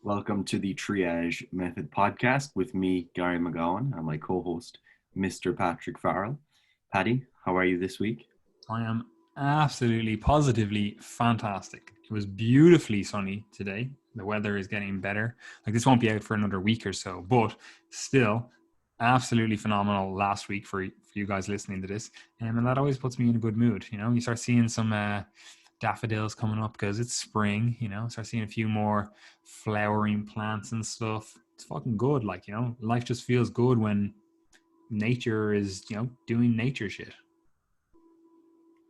Welcome to the Triage Method podcast with me, Gary McGowan, and my co-host, Mr. Patrick Farrell. Paddy, how are you this week? I am absolutely, positively fantastic. It was beautifully sunny today. The weather is getting better. Like this won't be out for another week or so, but still absolutely phenomenal last week for you guys listening to this. And that always puts me in a good mood. You know, you start seeing some daffodils coming up because it's spring, start seeing a few more flowering plants and stuff. It's fucking good. Like, life just feels good when nature is, doing nature shit.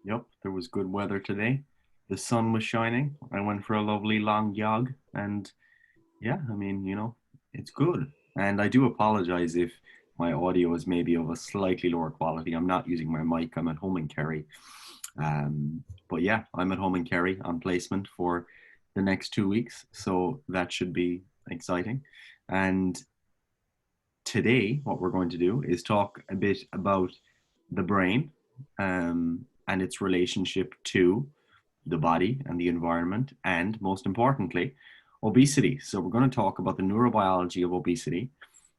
Yep, there was good weather today. The sun was shining. I went for a lovely long jog, and yeah, it's good. And I do apologize if my audio is maybe of a slightly lower quality. I'm not using my mic. I'm at home in Kerry. But yeah, I'm at home in Kerry on placement for the next 2 weeks. So that should be exciting. And today, what we're going to do is talk a bit about the brain and its relationship to the body and the environment, and most importantly, obesity. So we're going to talk about the neurobiology of obesity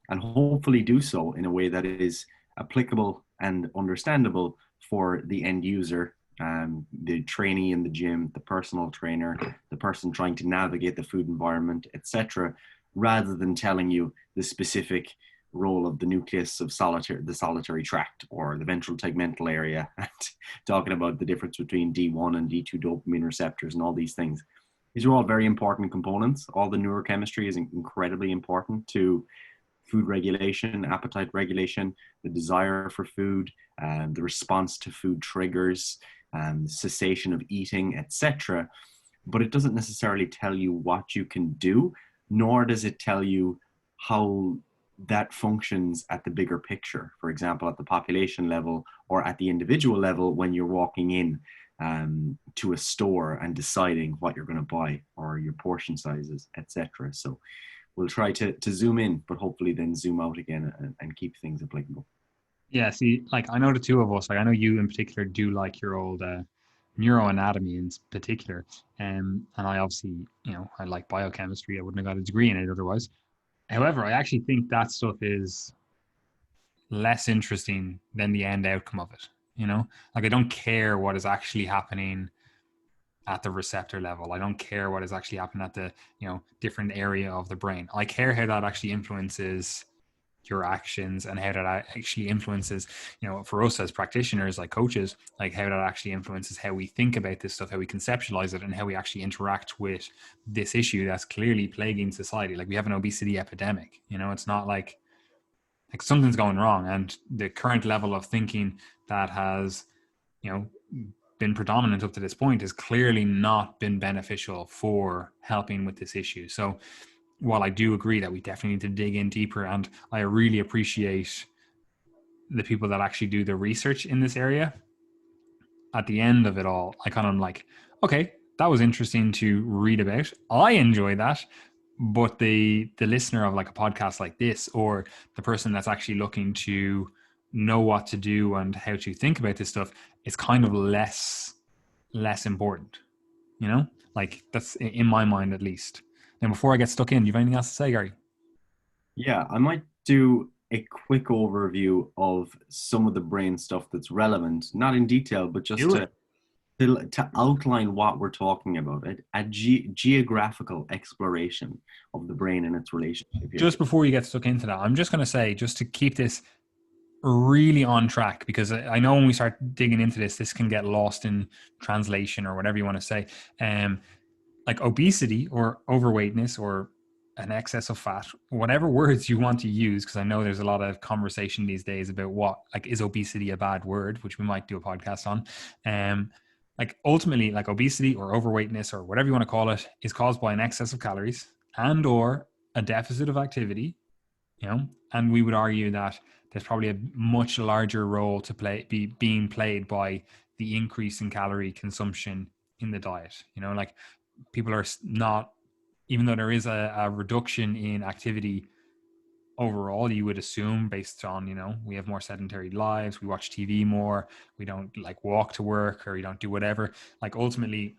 and hopefully do so in a way that is applicable and understandable for the end user, the trainee in the gym, the personal trainer, the person trying to navigate the food environment, etc., rather than telling you the specific role of the nucleus of the solitary tract or the ventral tegmental area, and talking about the difference between D1 and D2 dopamine receptors and all these things. These are all very important components. All the neurochemistry is incredibly important to food regulation, appetite regulation, the desire for food, the response to food triggers, cessation of eating, etc. But it doesn't necessarily tell you what you can do, nor does it tell you how that functions at the bigger picture. For example, at the population level or at the individual level when you're walking in to a store and deciding what you're going to buy or your portion sizes, etc. So we'll try to zoom in, but hopefully then zoom out again and keep things applicable. Yeah, see, like I know the two of us, like I know you in particular do like your old neuroanatomy in particular. And I obviously, I like biochemistry. I wouldn't have got a degree in it otherwise. However, I actually think that stuff is less interesting than the end outcome of it. Like I don't care what is actually happening at the receptor level. I don't care what is actually happening at the, different area of the brain. I care how that actually influences your actions and how that actually influences, for us as practitioners, like coaches, like how that actually influences how we think about this stuff, how we conceptualize it, and how we actually interact with this issue that's clearly plaguing society. Like we have an obesity epidemic. It's not like something's going wrong, and the current level of thinking that has, been predominant up to this point has clearly not been beneficial for helping with this issue. So while I do agree that we definitely need to dig in deeper, and I really appreciate the people that actually do the research in this area, at the end of it all, I kind of like, okay, that was interesting to read about. I enjoy that. But the listener of like a podcast like this, or the person that's actually looking to know what to do and how to think about this stuff, is kind of less important, like that's in my mind at least. Now, before I get stuck in, do you have anything else to say, Gary? Yeah, I might do a quick overview of some of the brain stuff that's relevant, not in detail, but just Do to it. to outline what we're talking about, a geographical exploration of the brain and its relationship here. Just before you get stuck into that, I'm just going to say, just to keep this really on track, because I know when we start digging into this can get lost in translation or whatever you want to say. Like obesity or overweightness or an excess of fat, whatever words you want to use, because I know there's a lot of conversation these days about is obesity a bad word, which we might do a podcast on. Like ultimately, like obesity or overweightness or whatever you want to call it is caused by an excess of calories and or a deficit of activity, and we would argue that there's probably a much larger role to being played by the increase in calorie consumption in the diet. Like people are not, even though there is a reduction in activity overall, you would assume based on, we have more sedentary lives, we watch TV more, we don't like walk to work, or we don't do whatever. Like ultimately,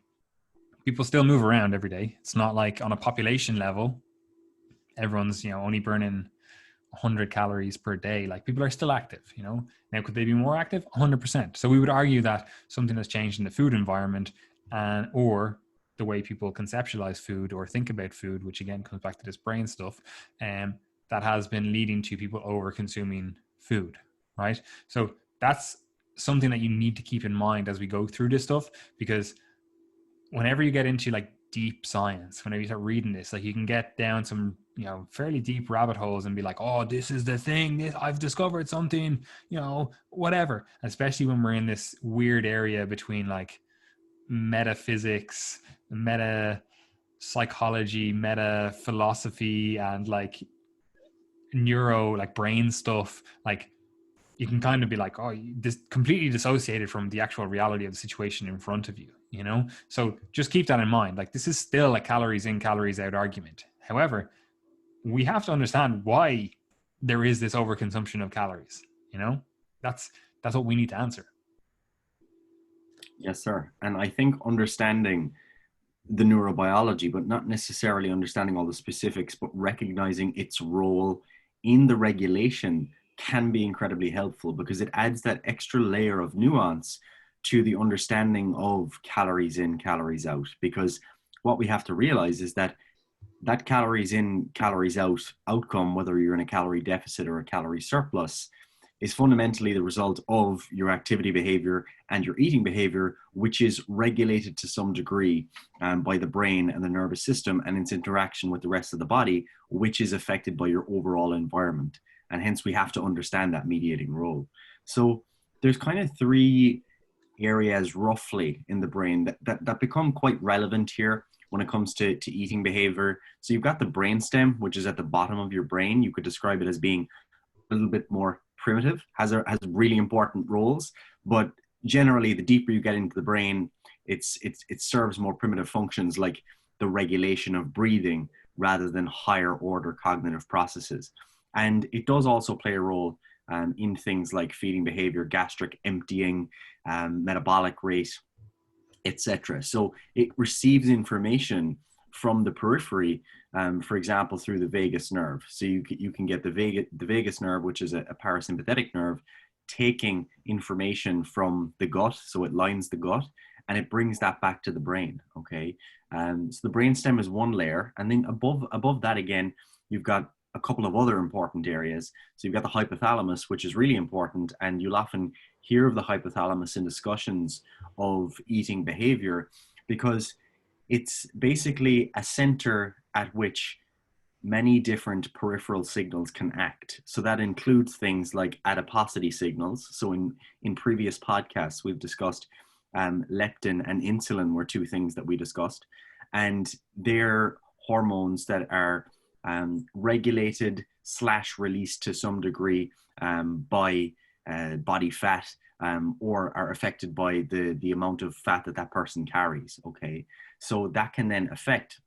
people still move around every day. It's not like on a population level, everyone's, only burning 100 calories per day. Like, people are still active, Now, could they be more active? 100%. So we would argue that something has changed in the food environment, and or the way people conceptualize food or think about food, which again comes back to this brain stuff, that has been leading to people over consuming food, right? So that's something that you need to keep in mind as we go through this stuff, because whenever you get into like deep science, whenever you start reading this, like, you can get down some, fairly deep rabbit holes and be like, oh, this is the thing, I've discovered something, whatever. Especially when we're in this weird area between like metaphysics, meta psychology, meta philosophy, and like neuro, like brain stuff. Like, you can kind of be like, oh, this completely dissociated from the actual reality of the situation in front of you. So just keep that in mind. Like, this is still a calories in, calories out argument. However, we have to understand why there is this overconsumption of calories. That's what we need to answer. Yes, sir. And I think understanding the neurobiology, but not necessarily understanding all the specifics, but recognizing its role in the regulation can be incredibly helpful, because it adds that extra layer of nuance to the understanding of calories in, calories out. Because what we have to realize is that calories in, calories out outcome, whether you're in a calorie deficit or a calorie surplus, is fundamentally the result of your activity behavior and your eating behavior, which is regulated to some degree by the brain and the nervous system and its interaction with the rest of the body, which is affected by your overall environment. And hence we have to understand that mediating role. So there's kind of three areas roughly in the brain that become quite relevant here when it comes to eating behavior. So you've got the brainstem, which is at the bottom of your brain. You could describe it as being a little bit more primitive, has really important roles, but generally the deeper you get into the brain, it serves more primitive functions like the regulation of breathing rather than higher order cognitive processes. And it does also play a role in things like feeding behavior, gastric emptying, metabolic rate, etc. So it receives information from the periphery, for example, through the vagus nerve. So you can get the vagus nerve, which is a parasympathetic nerve, taking information from the gut. So it lines the gut and it brings that back to the brain. Okay. So the brainstem is one layer. And then above that, again, you've got a couple of other important areas. So you've got the hypothalamus, which is really important. And you'll often hear of the hypothalamus in discussions of eating behavior, because it's basically a center at which many different peripheral signals can act. So that includes things like adiposity signals. So in previous podcasts, we've discussed leptin and insulin were two things that we discussed. And they're hormones that are regulated / released to some degree by body fat, or are affected by the amount of fat that person carries. Okay, so that can then affect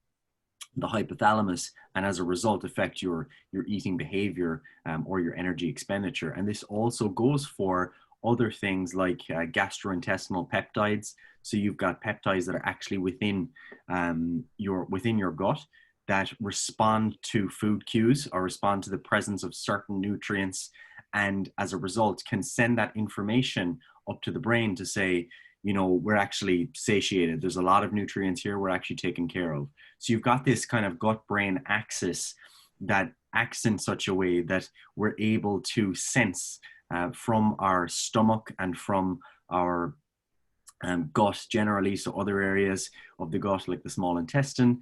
the hypothalamus, and as a result affect your eating behavior or your energy expenditure. And this also goes for other things like gastrointestinal peptides. So you've got peptides that are actually within your gut that respond to food cues or respond to the presence of certain nutrients, and as a result can send that information up to the brain to say, we're actually satiated. There's a lot of nutrients here. We're actually taken care of. So you've got this kind of gut-brain axis that acts in such a way that we're able to sense from our stomach and from our gut generally, so other areas of the gut like the small intestine,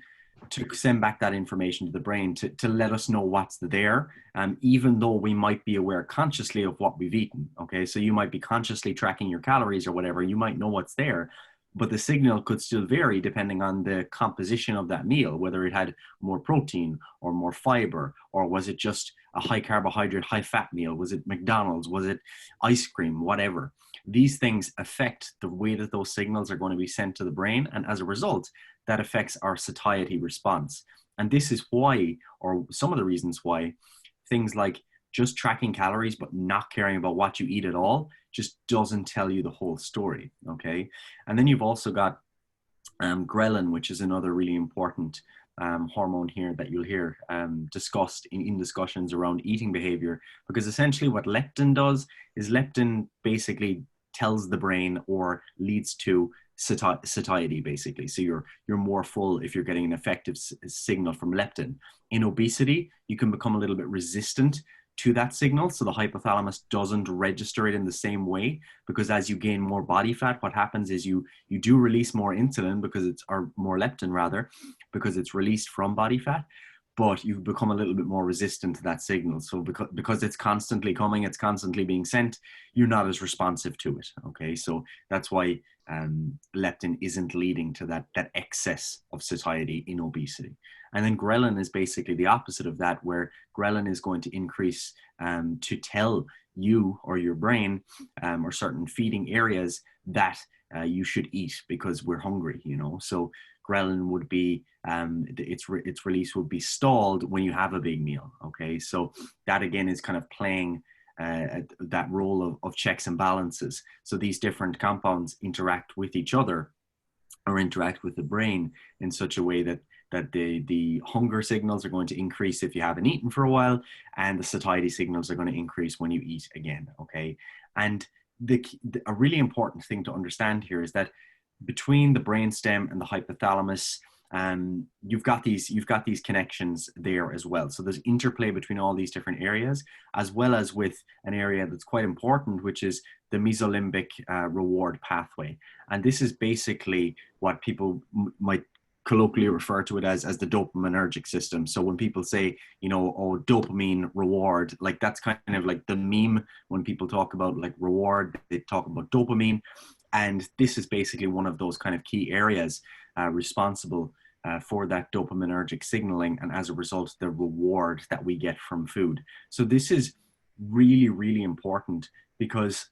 to send back that information to the brain to let us know what's there, even though we might be aware consciously of what we've eaten. Okay, so you might be consciously tracking your calories or whatever, you might know what's there, but the signal could still vary depending on the composition of that meal, whether it had more protein or more fiber, or was it just a high carbohydrate, high fat meal? Was it McDonald's? Was it ice cream? Whatever. These things affect the way that those signals are going to be sent to the brain, and as a result, that affects our satiety response. And this is why, or some of the reasons why, things like just tracking calories but not caring about what you eat at all just doesn't tell you the whole story. Okay. And then you've also got ghrelin, which is another really important hormone here that you'll hear discussed in discussions around eating behavior, because essentially what leptin does is leptin basically tells the brain or leads to satiety, basically. So you're more full if you're getting an effective signal from leptin. In obesity, you can become a little bit resistant to that signal, so the hypothalamus doesn't register it in the same way, because as you gain more body fat, what happens is you do release more insulin, because it's, or more leptin rather, because it's released from body fat, but you become a little bit more resistant to that signal. So because it's constantly coming, it's constantly being sent, you're not as responsive to it. Okay, so that's why leptin isn't leading to that excess of satiety in obesity. And then ghrelin is basically the opposite of that, where ghrelin is going to increase to tell you or your brain or certain feeding areas that you should eat because we're hungry, you know. So ghrelin would be its release would be stalled when you have a big meal. Okay, so that again is kind of playing that role of checks and balances. So these different compounds interact with each other or interact with the brain in such a way that the hunger signals are going to increase if you haven't eaten for a while, and the satiety signals are going to increase when you eat again. Okay, and a really important thing to understand here is that between the brainstem and the hypothalamus, you've got these connections there as well. So there's interplay between all these different areas, as well as with an area that's quite important, which is the mesolimbic reward pathway. And this is basically what people might colloquially refer to it as the dopaminergic system. So when people say, you know, oh, dopamine reward, like that's kind of like the meme when people talk about like reward, they talk about dopamine. And this is basically one of those kind of key areas responsible for that dopaminergic signaling, and as a result, the reward that we get from food. So this is really, really important, because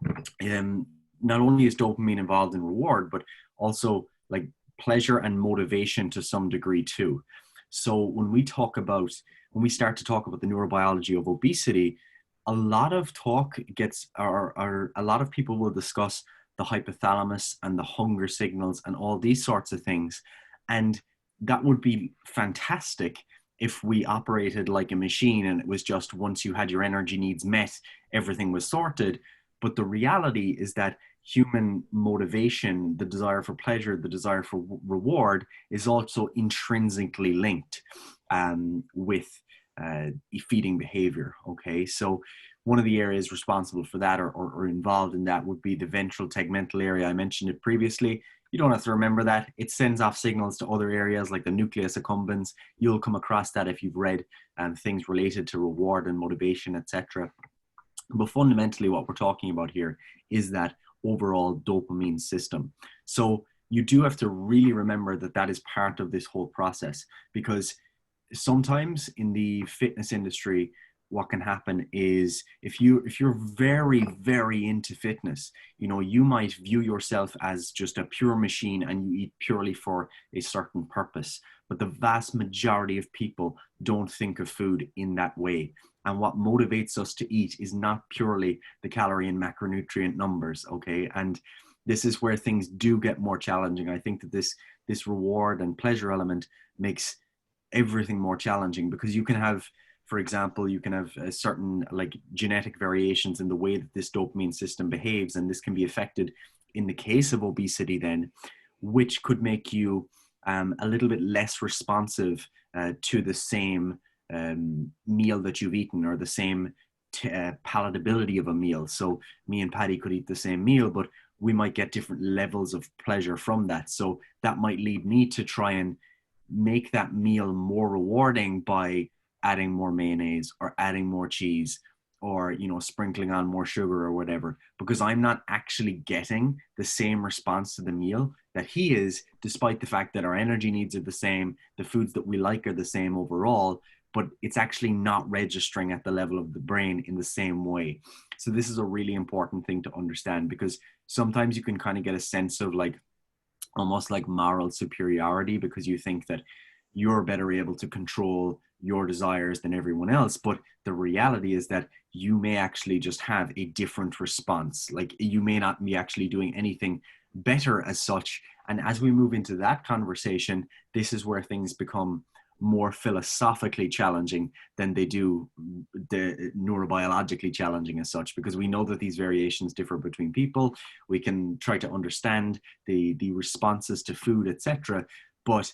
not only is dopamine involved in reward, but also like pleasure and motivation to some degree too. So when we start to talk about the neurobiology of obesity, a lot of talk gets, or a lot of people will discuss the hypothalamus and the hunger signals and all these sorts of things. And that would be fantastic if we operated like a machine and it was just once you had your energy needs met, everything was sorted. But the reality is that human motivation, the desire for pleasure, the desire for reward, is also intrinsically linked with feeding behavior. Okay, so one of the areas responsible for that or involved in that would be the ventral tegmental area. I mentioned it previously. You don't have to remember that. It sends off signals to other areas like the nucleus accumbens. You'll come across that if you've read things related to reward and motivation, etc. But fundamentally, what we're talking about here is that overall dopamine system. So you do have to really remember that that is part of this whole process, because sometimes in the fitness industry, what can happen is if you're very, very into fitness, you know, you might view yourself as just a pure machine and you eat purely for a certain purpose. But the vast majority of people don't think of food in that way. And what motivates us to eat is not purely the calorie and macronutrient numbers, okay? And this is where things do get more challenging. I think that this reward and pleasure element makes everything more challenging, because you can have, for example, you can have certain like genetic variations in the way that this dopamine system behaves, and this can be affected in the case of obesity then, which could make you a little bit less responsive to the same meal that you've eaten, or the same palatability of a meal. So me and Patty could eat the same meal, but we might get different levels of pleasure from that. So that might lead me to try and make that meal more rewarding by adding more mayonnaise or adding more cheese, or, you know, sprinkling on more sugar or whatever, because I'm not actually getting the same response to the meal that he is, despite the fact that our energy needs are the same, the foods that we like are the same overall, but it's actually not registering at the level of the brain in the same way. So this is a really important thing to understand, because sometimes you can kind of get a sense of like almost like moral superiority, because you think that you're better able to control your desires than everyone else. But the reality is that you may actually just have a different response. Like you may not be actually doing anything better as such. And as we move into that conversation, this is where things become more philosophically challenging than they do the neurobiologically challenging as such, because we know that these variations differ between people. We can try to understand the responses to food, etc. But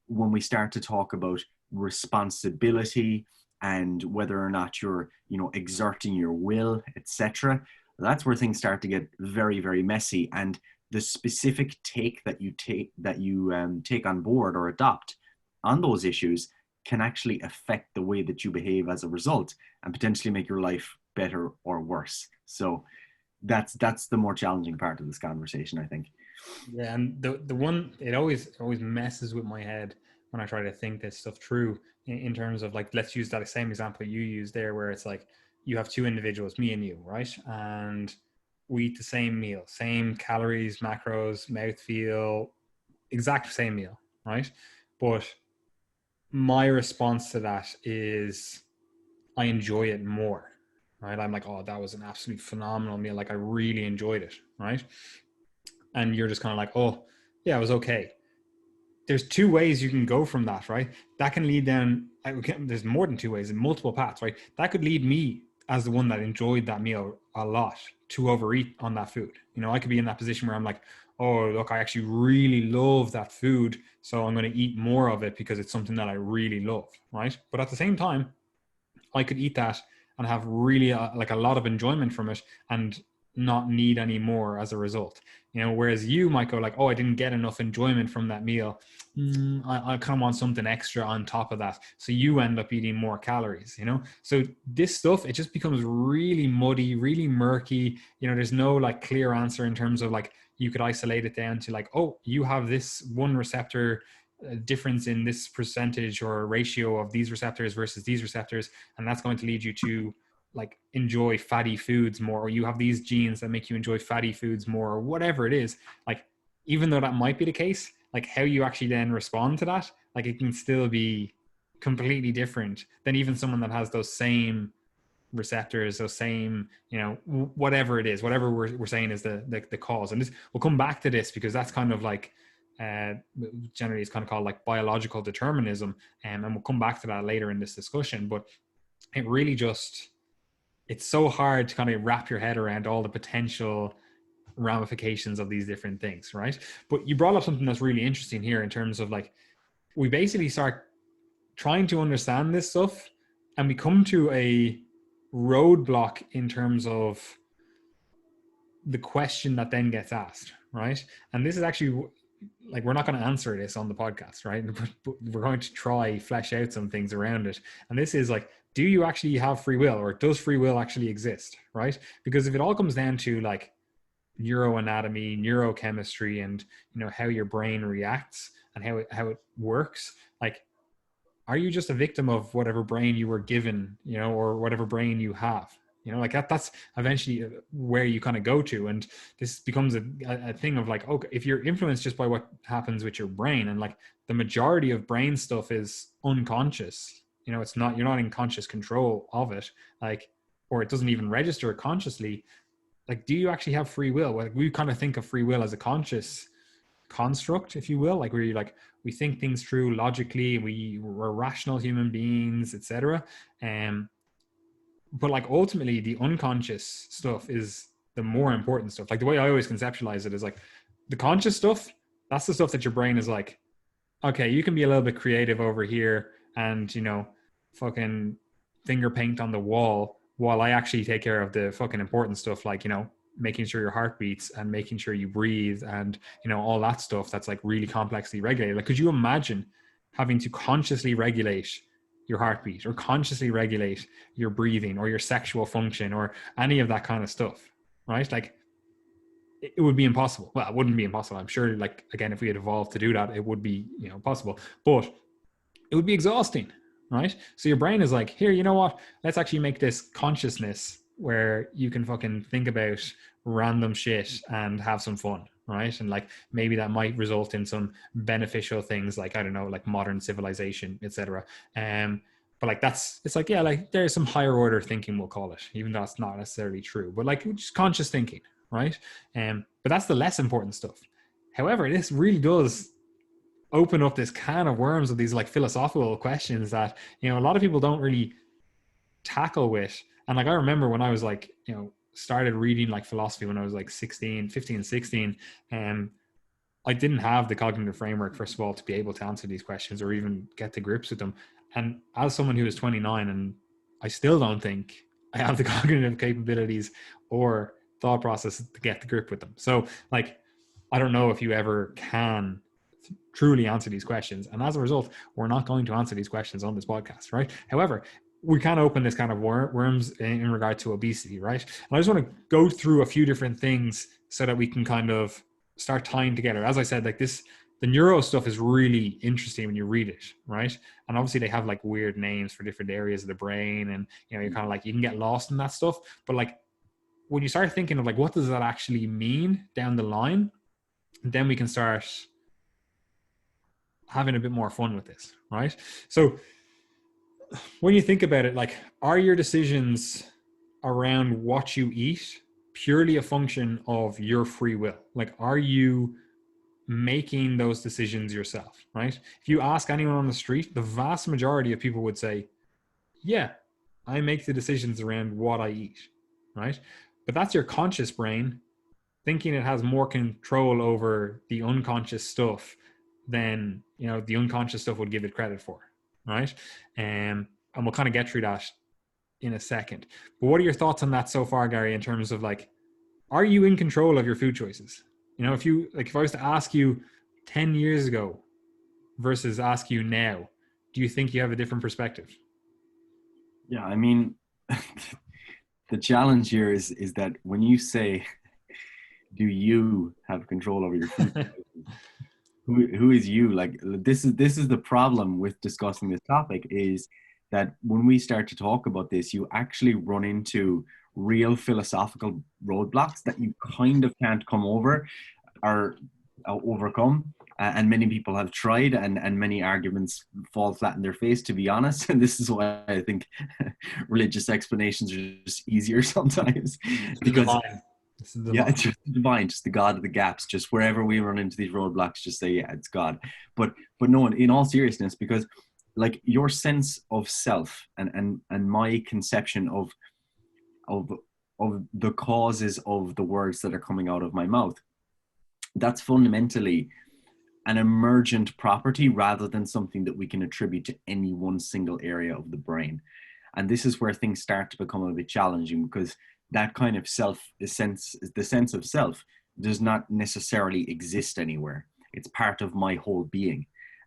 when we start to talk about responsibility and whether or not you're, exerting your will, etc., that's where things start to get very, very messy. And the specific take that you take on board or adopt on those issues can actually affect the way that you behave as a result, and potentially make your life better or worse. So that's the more challenging part of this conversation, I think. Yeah, and the one, it always messes with my head when I try to think this stuff through in terms of, like, let's use that same example you used there, where it's like you have two individuals, me and you, right? And we eat the same meal, same calories, macros, mouthfeel, exact same meal, right? But my response to that is I enjoy it more, right? I'm like, oh, that was an absolute phenomenal meal. Like, I really enjoyed it, right? And you're just kind of like, oh, yeah, it was okay. There's two ways you can go from that, right? That can lead down, there's more than two ways, and multiple paths, right? That could lead me as the one that enjoyed that meal a lot to overeat on that food. I could be in that position where I'm like, oh, look, I actually really love that food, so I'm going to eat more of it because it's something that I really love, right? But at the same time, I could eat that and have really like a lot of enjoyment from it and not need any more as a result. Whereas you might go like, oh, I didn't get enough enjoyment from that meal. I kind of want something extra on top of that. So you end up eating more calories, So this stuff, it just becomes really muddy, really murky. There's no like clear answer in terms of like, you could isolate it down to like, oh, you have this one receptor difference in this percentage or ratio of these receptors versus these receptors, and that's going to lead you to like enjoy fatty foods more, or you have these genes that make you enjoy fatty foods more, or whatever it is. Like, even though that might be the case, like how you actually then respond to that, like it can still be completely different than even someone that has those same receptors, those same, whatever it is, whatever we're saying is the cause. And this, we'll come back to this because that's kind of like generally it's kind of called like biological determinism, and we'll come back to that later in this discussion. But it really just, it's so hard to kind of wrap your head around all the potential ramifications of these different things, right? But you brought up something that's really interesting here in terms of like, we basically start trying to understand this stuff and we come to a roadblock in terms of the question that then gets asked, right? And this is actually like, we're not going to answer this on the podcast, right? But we're going to try flesh out some things around it. And this is like, do you actually have free will, or does free will actually exist, right? Because if it all comes down to like neuroanatomy, neurochemistry, and how your brain reacts and how it works, like, are you just a victim of whatever brain you were given, or whatever brain you have? Like that's eventually where you kind of go to. And this becomes a thing of like, okay, if you're influenced just by what happens with your brain, and like the majority of brain stuff is unconscious, it's not, you're not in conscious control of it, like, or it doesn't even register consciously. Like, do you actually have free will? Like, we kind of think of free will as a conscious construct, if you will, like where you like, we think things through logically, we're rational human beings, etc. But like ultimately the unconscious stuff is the more important stuff. Like, the way I always conceptualize it is like, the conscious stuff, that's the stuff that your brain is like, okay, you can be a little bit creative over here and fucking finger paint on the wall while I actually take care of the fucking important stuff, like making sure your heart beats and making sure you breathe and all that stuff that's like really complexly regulated. Like, could you imagine having to consciously regulate your heartbeat, or consciously regulate your breathing, or your sexual function, or any of that kind of stuff, right? Like, it would be impossible. Well, it wouldn't be impossible, I'm sure. Like, again, if we had evolved to do that, it would be possible, but it would be exhausting, right? So your brain is like, here, you know what, let's actually make this consciousness where you can fucking think about random shit and have some fun, right? And like, maybe that might result in some beneficial things, like, I don't know, like modern civilization, etc. But like, it's like, yeah, like there's some higher order thinking, we'll call it, even though it's not necessarily true, but like just conscious thinking, right? But that's the less important stuff. However, this really does open up this can of worms of these like philosophical questions that, you know, a lot of people don't really tackle with. And like I remember when I was like, you know, started reading like philosophy when I was like 16, 15, 16, and I didn't have the cognitive framework, first of all, to be able to answer these questions or even get to grips with them. And as someone who is 29, and I still don't think I have the cognitive capabilities or thought process to get to grip with them. So like, I don't know if you ever can truly answer these questions. And as a result, we're not going to answer these questions on this podcast, right? However, we can open this kind of worms in regard to obesity, right? And I just want to go through a few different things so that we can kind of start tying together. As I said, like this, the neuro stuff is really interesting when you read it, right? And obviously they have like weird names for different areas of the brain, and you know, you're kind of like, you can get lost in that stuff. But like when you start thinking of like, what does that actually mean down the line, then we can start having a bit more fun with this, right? So when you think about it, like, are your decisions around what you eat purely a function of your free will? Like, are you making those decisions yourself, right? If you ask anyone on the street, the vast majority of people would say, yeah, I make the decisions around what I eat, right? But that's your conscious brain thinking it has more control over the unconscious stuff than, you know, the unconscious stuff would give it credit for, right? And we'll kind of get through that in a second. But what are your thoughts on that so far, Gary, in terms of like, are you in control of your food choices? You know, if you like, if I was to ask you 10 years ago versus ask you now, do you think you have a different perspective? Yeah, I mean, the challenge here is that when you say, "Do you have control over your food?" Who is you? Like this is the problem with discussing this topic, is that when we start to talk about this, you actually run into real philosophical roadblocks that you kind of can't come over or overcome. And many people have tried, and many arguments fall flat in their face, to be honest. And this is why I think religious explanations are just easier sometimes, because Divine. This is yeah, divine. it's just divine, just the God of the gaps. Just wherever we run into these roadblocks, just say, yeah, it's God. But no, in all seriousness, because like your sense of self and my conception of of the causes of the words that are coming out of my mouth, that's fundamentally an emergent property rather than something that we can attribute to any one single area of the brain. And this is where things start to become a bit challenging, because that kind of the sense of self does not necessarily exist anywhere. It's part of my whole being.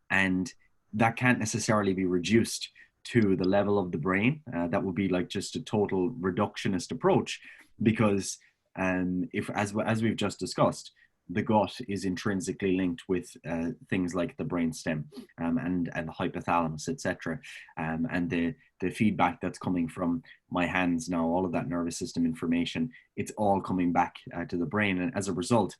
And that can't necessarily be reduced to the level of the brain. That would be like just a total reductionist approach, because if, as we've just discussed, the gut is intrinsically linked with things like the brainstem and the hypothalamus, etc. And the feedback that's coming from my hands now, all of that nervous system information, it's all coming back to the brain. And as a result,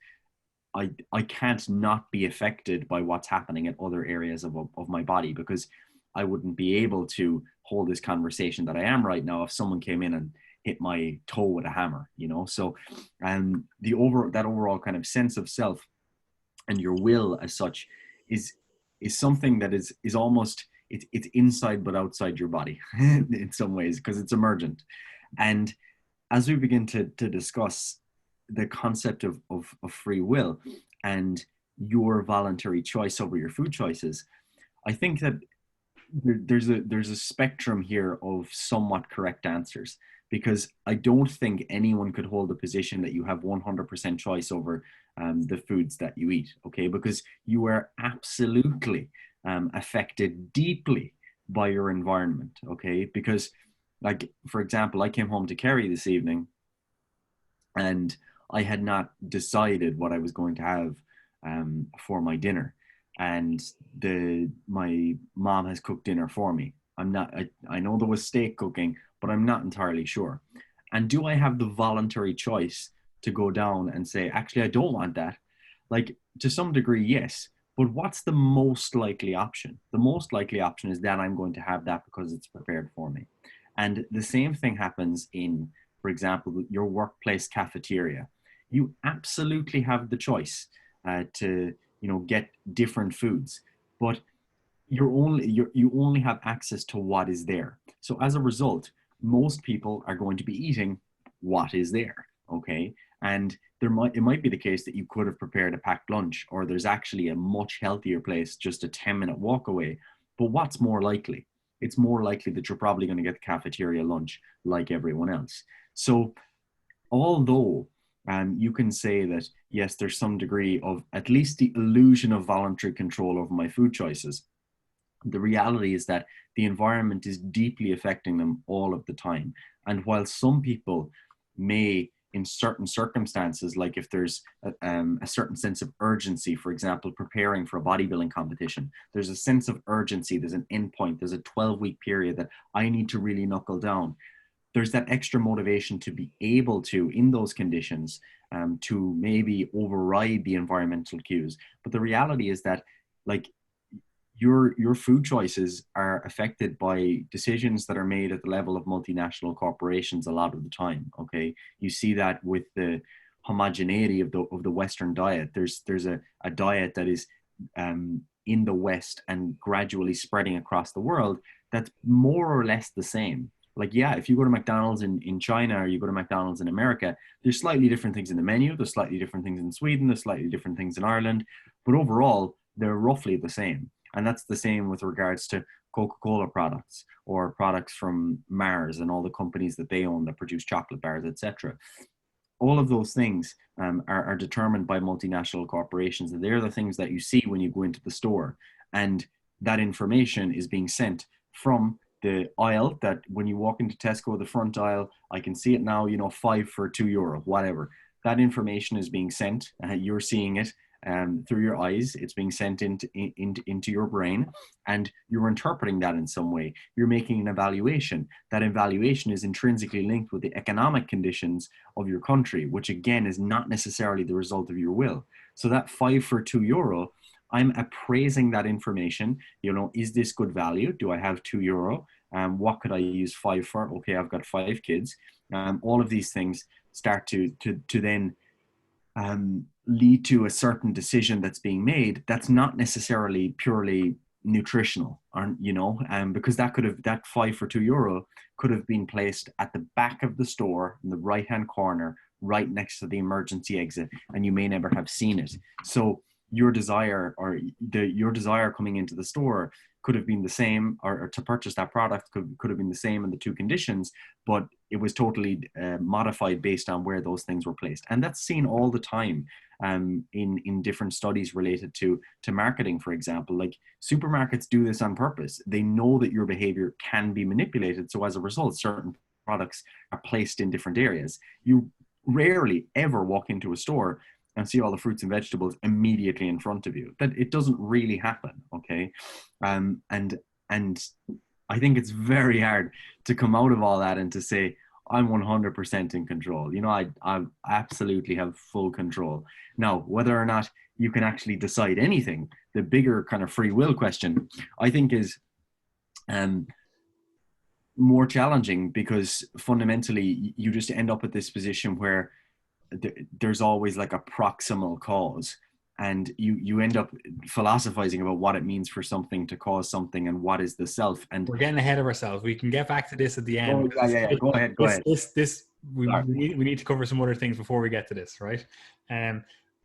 I can't not be affected by what's happening at other areas of my body, because I wouldn't be able to hold this conversation that I am right now if someone came in and hit my toe with a hammer, you know? So that overall kind of sense of self and your will as such is something that is almost, it's inside but outside your body in some ways, because it's emergent. And as we begin to discuss the concept of free will and your voluntary choice over your food choices, I think that there's a spectrum here of somewhat correct answers, because I don't think anyone could hold the position that you have 100% choice over the foods that you eat, okay? Because you are absolutely affected deeply by your environment, okay? Because, like, for example, I came home to Kerry this evening, and I had not decided what I was going to have for my dinner. And my mom has cooked dinner for me. I know there was steak cooking, but I'm not entirely sure. And do I have the voluntary choice to go down and say, actually, I don't want that? Like, to some degree, yes. But what's the most likely option? The most likely option is that I'm going to have that because it's prepared for me. And the same thing happens in, for example, your workplace cafeteria. you absolutely have the choice to, get different foods, but you only have access to what is there. So as a result, most people are going to be eating what is there. Okay. And it might be the case that you could have prepared a packed lunch, or there's actually a much healthier place just a 10-minute walk away. But what's more likely? It's more likely that you're probably going to get the cafeteria lunch like everyone else. So although you can say that, yes, there's some degree of at least the illusion of voluntary control over my food choices, the reality is that the environment is deeply affecting them all of the time. And while some people may, in certain circumstances, like if there's a certain sense of urgency, for example, preparing for a bodybuilding competition, there's a sense of urgency, there's an endpoint, there's a 12-week period that I need to really knuckle down. There's that extra motivation to be able to, in those conditions, to maybe override the environmental cues. But the reality is that, like, your food choices are affected by decisions that are made at the level of multinational corporations a lot of the time. Okay, you see that with the homogeneity of the Western diet. There's a diet that is in the West and gradually spreading across the world that's more or less the same. Like, yeah, if you go to McDonald's in China, or you go to McDonald's in America, there's slightly different things in the menu. There's slightly different things in Sweden. There's slightly different things in Ireland. But overall, they're roughly the same. And that's the same with regards to Coca-Cola products, or products from Mars and all the companies that they own that produce chocolate bars, etc. All of those things are determined by multinational corporations. And they're the things that you see when you go into the store. And that information is being sent from the aisle, that when you walk into Tesco, the front aisle, I can see it now, 5 for €2, whatever. That information is being sent. You're seeing it through your eyes. It's being sent into your brain, and you're interpreting that in some way. You're making an evaluation. That evaluation is intrinsically linked with the economic conditions of your country, which again is not necessarily the result of your will. So that 5 for €2, I'm appraising that information. Is this good value? Do I have €2? What could I use 5 for? Okay, I've got 5 kids. All of these things start to then lead to a certain decision that's being made that's not necessarily purely nutritional, because that 5 for €2 could have been placed at the back of the store in the right hand corner, right next to the emergency exit, and you may never have seen it. So your desire, or your desire coming into the store, could have been the same, or to purchase that product could have been the same in the two conditions, but it was totally modified based on where those things were placed. And that's seen all the time in different studies related to marketing, for example. Like, supermarkets do this on purpose. They know that your behavior can be manipulated. So as a result, certain products are placed in different areas. You rarely ever walk into a store and see all the fruits and vegetables immediately in front of you. That it doesn't really happen. Okay. And I think it's very hard to come out of all that and to say, I'm 100% in control. I absolutely have full control. Now, whether or not you can actually decide anything, the bigger kind of free will question, I think, is more challenging, because fundamentally you just end up at this position where there's always like a proximal cause, and you end up philosophizing about what it means for something to cause something, and what is the self. And we're getting ahead of ourselves. We can get back to this at the end. Yeah. Go ahead. We need to cover some other things before we get to this, right?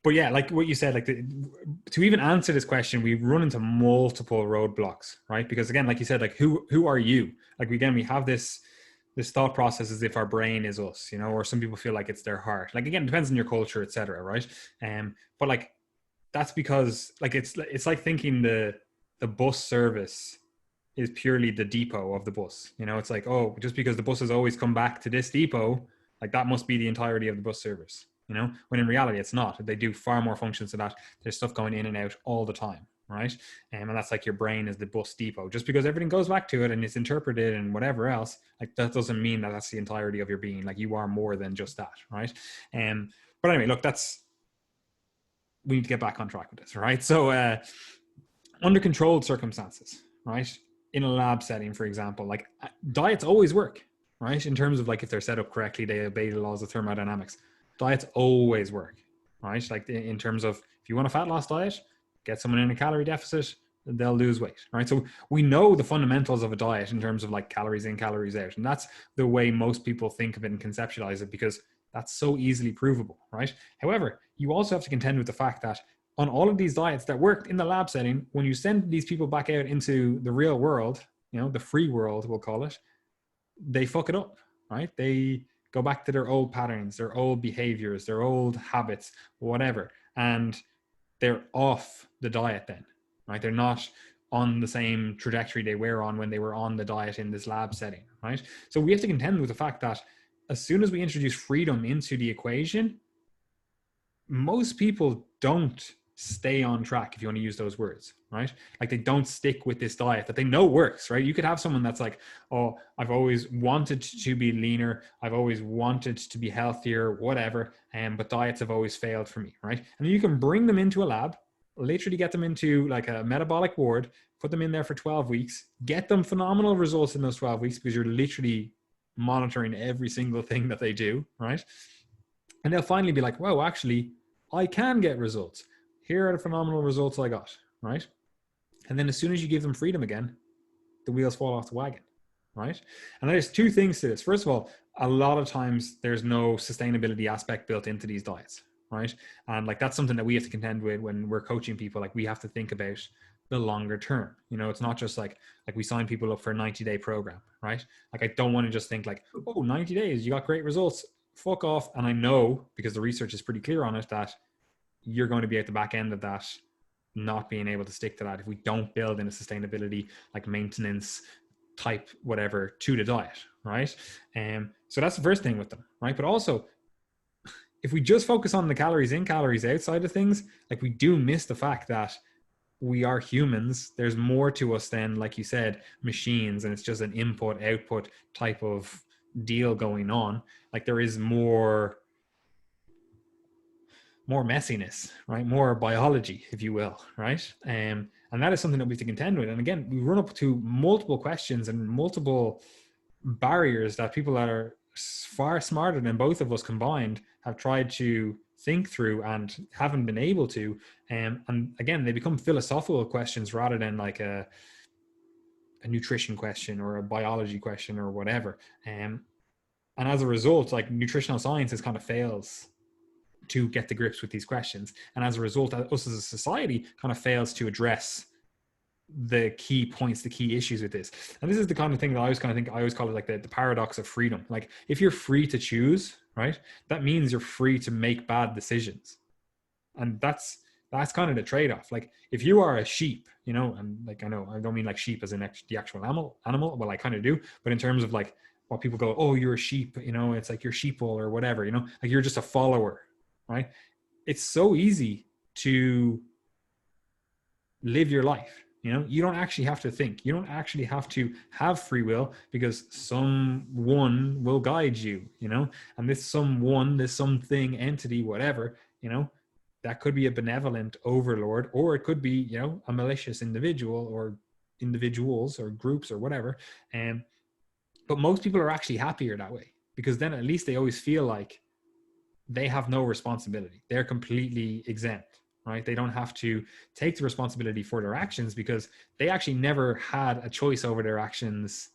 But yeah, like what you said, like to even answer this question, we run into multiple roadblocks, right? Because again, like you said, like who are you? Like again, we have this thought process as if our brain is us, or some people feel like it's their heart. Like again, it depends on your culture, etc., right? But like that's because like it's like thinking the bus service is purely the depot of the bus. It's like, oh, just because the buses always come back to this depot, like that must be the entirety of the bus service. When in reality it's not. They do far more functions than that. There's stuff going in and out all the time, right? And that's like your brain is the bus depot. Just because everything goes back to it and it's interpreted and whatever else, like that doesn't mean that that's the entirety of your being. Like you are more than just that, right? But anyway, look, we need to get back on track with this, right? So under controlled circumstances, right? In a lab setting, for example, like diets always work, right? In terms of like if they're set up correctly, they obey the laws of thermodynamics. diets always work, right? Like in terms of, if you want a fat loss diet, get someone in a calorie deficit, they'll lose weight, right? So we know the fundamentals of a diet in terms of like calories in, calories out. And that's the way most people think of it and conceptualize it, because that's so easily provable, right? However, you also have to contend with the fact that on all of these diets that worked in the lab setting, when you send these people back out into the real world, the free world, we'll call it, they fuck it up, right? They go back to their old patterns, their old behaviors, their old habits, whatever. And they're off the diet then, right? They're not on the same trajectory they were on when they were on the diet in this lab setting, right? So we have to contend with the fact that as soon as we introduce freedom into the equation, most people don't stay on track, if you want to use those words, right? Like they don't stick with this diet that they know works, right? You could have someone that's like, oh, I've always wanted to be leaner, I've always wanted to be healthier, whatever, but diets have always failed for me, right? And you can bring them into a lab, literally get them into like a metabolic ward, put them in there for 12 weeks, get them phenomenal results in those 12 weeks because you're literally monitoring every single thing that they do, right? And they'll finally be like, whoa, actually, I can get results. Here are the phenomenal results I got, right? And then as soon as you give them freedom again, the wheels fall off the wagon, right? And there's two things to this. First of all, a lot of times there's no sustainability aspect built into these diets, right? And like that's something that we have to contend with when we're coaching people. Like we have to think about the longer term. It's not just like we sign people up for a 90-day program, right? Like I don't want to just think like, oh, 90 days, you got great results, fuck off. And I know, because the research is pretty clear on it, that you're going to be at the back end of that not being able to stick to that if we don't build in a sustainability, like maintenance type, whatever, to the diet, right? So that's the first thing with them, right? But also, if we just focus on the calories in, calories out side of things, like we do miss the fact that we are humans. There's more to us than, like you said, machines, and it's just an input output type of deal going on. Like there is more messiness, right? More biology, if you will, right? And that is something that we have to contend with. And again, we run up to multiple questions and multiple barriers that people that are far smarter than both of us combined have tried to think through and haven't been able to. And again, they become philosophical questions rather than like a nutrition question or a biology question or whatever. And as a result, like nutritional science kind of fails to get to grips with these questions. And as a result, us as a society kind of fails to address the key points, the key issues with this. And this is the kind of thing that I always kind of think, I always call it like the paradox of freedom. Like if you're free to choose, right, that means you're free to make bad decisions. And that's kind of the trade-off. Like if you are a sheep, and like, I know, I don't mean like sheep as in the actual animal, well, I kind of do, but in terms of like what people go, oh, you're a sheep, it's like you're sheeple or whatever, like you're just a follower, right? It's so easy to live your life. You don't actually have to think. You don't actually have to have free will because someone will guide you, and this someone, this something, entity, whatever, that could be a benevolent overlord, or it could be, a malicious individual or individuals or groups or whatever. But most people are actually happier that way because then at least they always feel like they have no responsibility. They're completely exempt, right? They don't have to take the responsibility for their actions because they actually never had a choice over their actions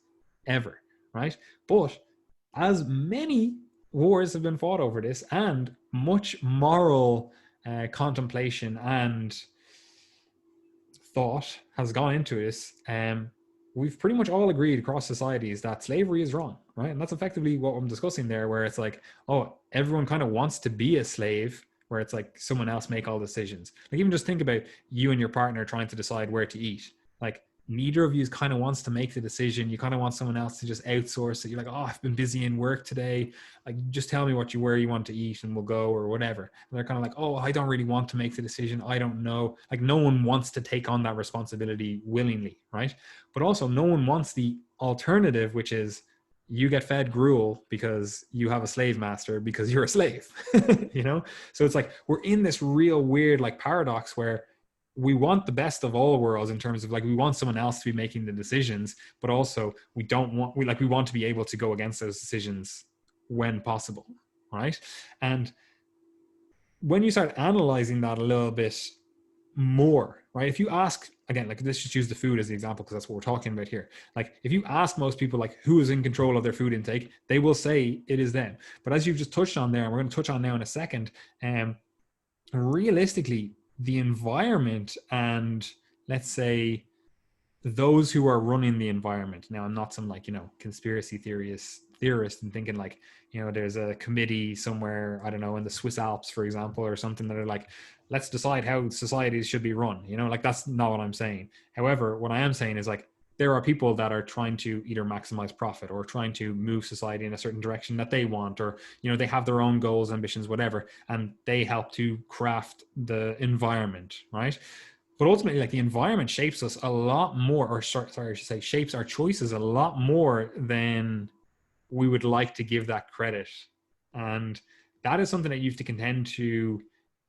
ever, right? But as many wars have been fought over this and much moral contemplation and thought has gone into this, we've pretty much all agreed across societies that slavery is wrong, right? And that's effectively what I'm discussing there, where it's like, oh, everyone kind of wants to be a slave, where it's like someone else make all decisions. Like even just think about you and your partner trying to decide where to eat. Like neither of you kind of wants to make the decision. You kind of want someone else to just outsource it. You're like, oh, I've been busy in work today. Like, just tell me where you want to eat and we'll go or whatever. And they're kind of like, oh, I don't really want to make the decision. I don't know. Like no one wants to take on that responsibility willingly, right? But also no one wants the alternative, which is you get fed gruel because you have a slave master because you're a slave, So it's like, we're in this real weird like paradox where we want the best of all worlds in terms of like, we want someone else to be making the decisions, but also we want to be able to go against those decisions when possible. Right. And when you start analyzing that a little bit more, right? If you ask, again, like let's just use the food as the example because that's what we're talking about here. Like if you ask most people like who is in control of their food intake, they will say it is them. But as you've just touched on there, and we're going to touch on now in a second, realistically, the environment and let's say those who are running the environment. Now, I'm not some like, conspiracy theorist and thinking like, there's a committee somewhere, I don't know, in the Swiss Alps, for example, or something that are like, let's decide how societies should be run. Like that's not what I'm saying. However, what I am saying is like, there are people that are trying to either maximize profit or trying to move society in a certain direction that they want, or, they have their own goals, ambitions, whatever, and they help to craft the environment, right? But ultimately, like the environment shapes us a lot more, or sorry, I should say, shapes our choices a lot more than we would like to give that credit. And that is something that you have to contend to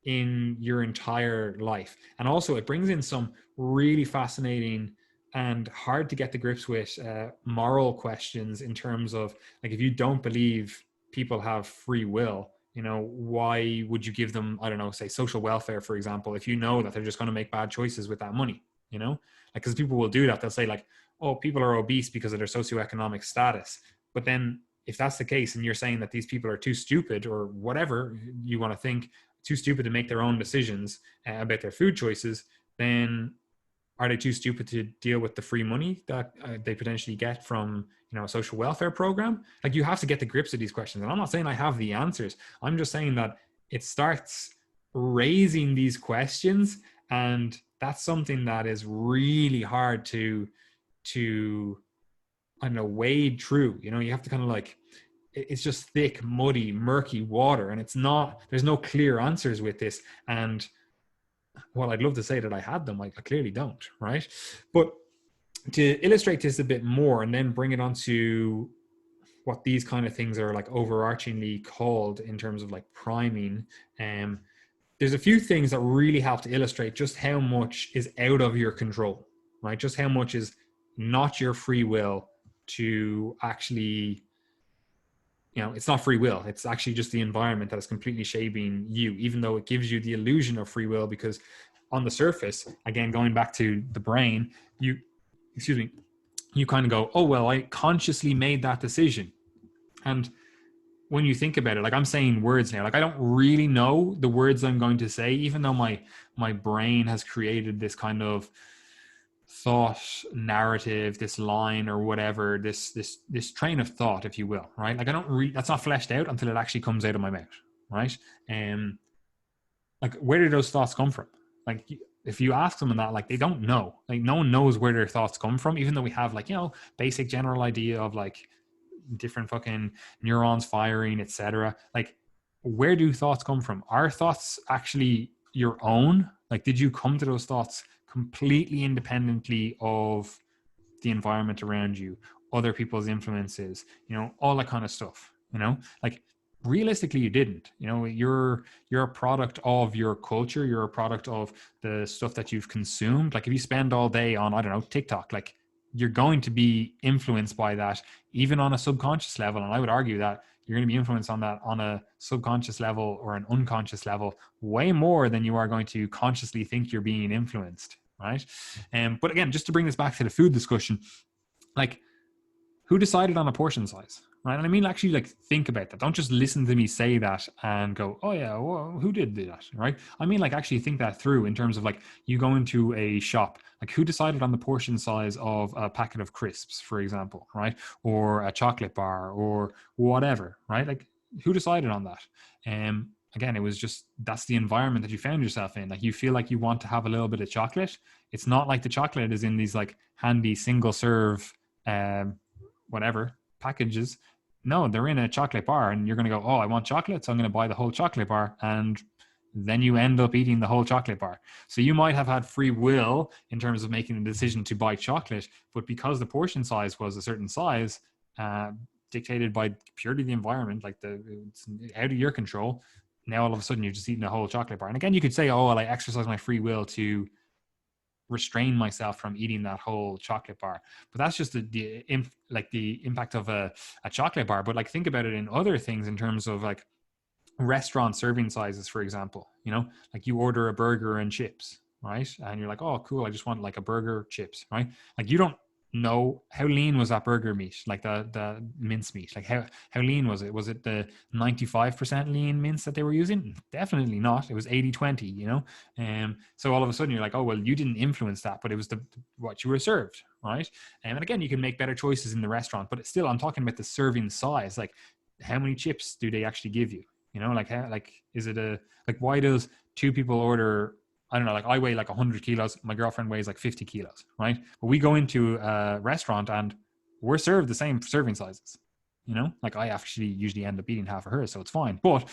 in your entire life. And also, it brings in some really fascinating and hard to get to grips with moral questions in terms of like, if you don't believe people have free will, why would you give them, I don't know, say social welfare, for example, if you know that they're just going to make bad choices with that money, like, because people will do that. They'll say like, oh, people are obese because of their socioeconomic status. But then if that's the case, and you're saying that these people are too stupid or whatever you want to think, too stupid to make their own decisions about their food choices, then are they too stupid to deal with the free money that they potentially get from a social welfare program? Like, you have to get to grips with these questions. And I'm not saying I have the answers. I'm just saying that it starts raising these questions, and that's something that is really hard to I don't know, wade through. You have to kind of like, it's just thick, muddy, murky water, and there's no clear answers with this. And while I'd love to say that I had them, I clearly don't, right? But to illustrate this a bit more and then bring it onto what these kind of things are like overarchingly called in terms of like priming, there's a few things that really help to illustrate just how much is out of your control, right? Just how much is not your free will to actually, it's not free will. It's actually just the environment that is completely shaping you, even though it gives you the illusion of free will, because on the surface, again, going back to the brain, you kind of go, oh, well, I consciously made that decision. And when you think about it, like I'm saying words now, like I don't really know the words I'm going to say, even though my brain has created this kind of thought narrative, this line or whatever, this train of thought, if you will, right? Like I don't really, that's not fleshed out until it actually comes out of my mouth, right? Like, where did those thoughts come from? Like, if you ask them that, like, they don't know. Like, no one knows where their thoughts come from, even though we have like, basic general idea of like different fucking neurons firing, etc. Like, where do thoughts come from? Are thoughts actually your own? Like, did you come to those thoughts completely independently of the environment around you, other people's influences, all that kind of stuff, like realistically you didn't. You're a product of your culture, you're a product of the stuff that you've consumed. Like if you spend all day on, I don't know, TikTok, like you're going to be influenced by that, even on a subconscious level. And I would argue that you're going to be influenced on that on a subconscious level or an unconscious level way more than you are going to consciously think you're being influenced, right? But again, just to bring this back to the food discussion, like, who decided on a portion size, right? And I mean, actually, like, think about that. Don't just listen to me say that and go, oh yeah, well, who did that, right? I mean, like, actually think that through in terms of like, you go into a shop, like who decided on the portion size of a packet of crisps, for example, right? Or a chocolate bar or whatever, right? Like, who decided on that? Again, it was just, that's the environment that you found yourself in. Like, you feel like you want to have a little bit of chocolate. It's not like the chocolate is in these like handy single serve whatever packages. No, they're in a chocolate bar, and you're going to go, oh, I want chocolate, so I'm going to buy the whole chocolate bar. And then you end up eating the whole chocolate bar. So you might have had free will in terms of making a decision to buy chocolate, but because the portion size was a certain size, dictated by purely the environment, like it's out of your control, now all of a sudden you're just eating a whole chocolate bar. And again, you could say, oh, well, I exercise my free will to restrain myself from eating that whole chocolate bar. But that's just the impact of a chocolate bar. But like, think about it in other things in terms of like, restaurant serving sizes, for example, like you order a burger and chips, right? And you're like, oh, cool, I just want like a burger, chips, right? Like you don't know how lean was that burger meat, like the mince meat, like how lean was it? Was it the 95% lean mince that they were using? Definitely not. It was 80-20. So all of a sudden you're like, oh, well, you didn't influence that, but it was the what you were served, right? And again, you can make better choices in the restaurant, but still, I'm talking about the serving size. Like, how many chips do they actually give you? Like how, like, is it like, why does two people order, I don't know, like I weigh like 100 kilos, my girlfriend weighs like 50 kilos, right? But we go into a restaurant and we're served the same serving sizes, like I actually usually end up eating half of hers, so it's fine. But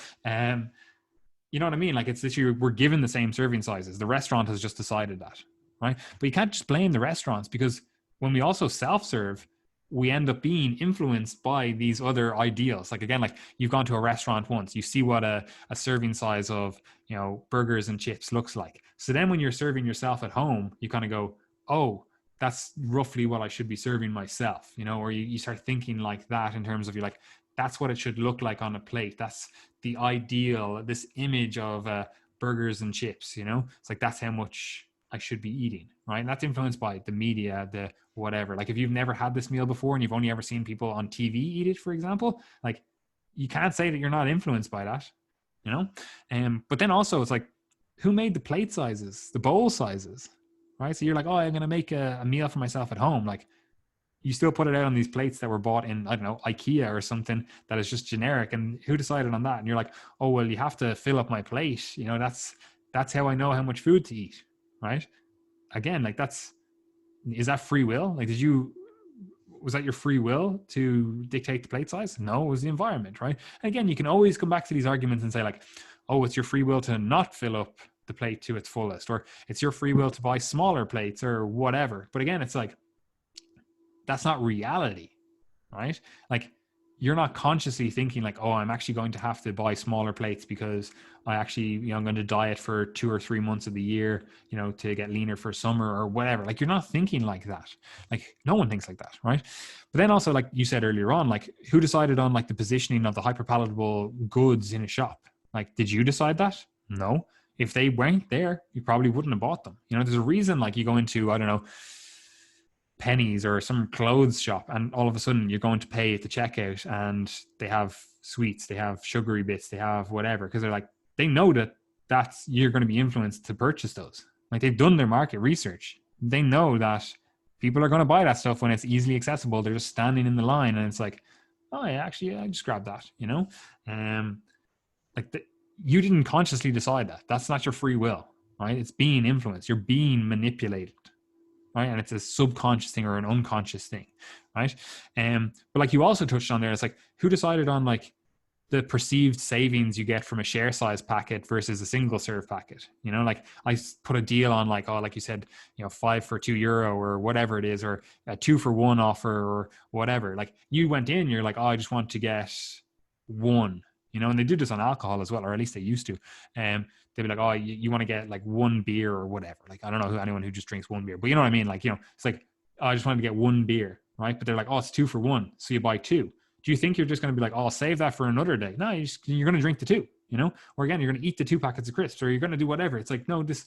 you know what I mean? Like, it's literally, we're given the same serving sizes. The restaurant has just decided that, right? But you can't just blame the restaurants, because when we also self-serve, we end up being influenced by these other ideals. Like, again, like you've gone to a restaurant once, you see what a serving size of, burgers and chips looks like. So then when you're serving yourself at home, you kind of go, oh, that's roughly what I should be serving myself, or you start thinking like that, in terms of, you're like, that's what it should look like on a plate. That's the ideal, this image of burgers and chips, it's like, that's how much I should be eating, right? And that's influenced by the media, the whatever. Like, if you've never had this meal before and you've only ever seen people on TV eat it, for example, like, you can't say that you're not influenced by that, but then also, it's like, who made the plate sizes, the bowl sizes, right? So you're like, oh, I'm going to make a meal for myself at home. Like, you still put it out on these plates that were bought in, I don't know, IKEA or something, that is just generic. And who decided on that? And you're like, oh, well, you have to fill up my plate. That's how I know how much food to eat, right? Again, like, is that free will? Like, was that your free will to dictate the plate size? No, it was the environment, right? And again, you can always come back to these arguments and say, like, oh, it's your free will to not fill up the plate to its fullest, or it's your free will to buy smaller plates or whatever. But again, it's like, that's not reality, right? Like, you're not consciously thinking like, oh, I'm actually going to have to buy smaller plates because I actually, I'm going to diet for 2 or 3 months of the year, to get leaner for summer or whatever. Like, you're not thinking like that. Like, no one thinks like that, right? But then also, like you said earlier on, like, who decided on like the positioning of the hyperpalatable goods in a shop? Like, did you decide that? No. If they weren't there, you probably wouldn't have bought them. There's a reason, like, you go into, I don't know, Pennies or some clothes shop, and all of a sudden you're going to pay at the checkout and they have sweets, they have sugary bits, they have whatever, because they know that you're going to be influenced to purchase those. Like, they've done their market research. They know that people are going to buy that stuff when it's easily accessible. They're just standing in the line and it's like, oh yeah, actually, I just grabbed that, you didn't consciously decide that. That's not your free will, right? It's being influenced. You're being manipulated, right? And it's a subconscious thing or an unconscious thing, right? But like you also touched on there, it's like, who decided on like the perceived savings you get from a share size packet versus a single serve packet? Like, I put a deal on, like, oh, like you said, 5 for €2 or whatever it is, or a 2 for 1 offer or whatever. Like, you went in, you're like, oh, I just want to get one, and they do this on alcohol as well, or at least they used to. They'd be like, oh, you want to get like one beer or whatever. Like, I don't know anyone who just drinks one beer, but you know what I mean? Like, it's like, oh, I just wanted to get one beer, right? But they're like, oh, it's 2 for 1. So you buy 2. Do you think you're just going to be like, oh, I'll save that for another day? No, you're going to drink the 2, or again, you're going to eat the 2 packets of crisps, or you're going to do whatever. It's like, no, this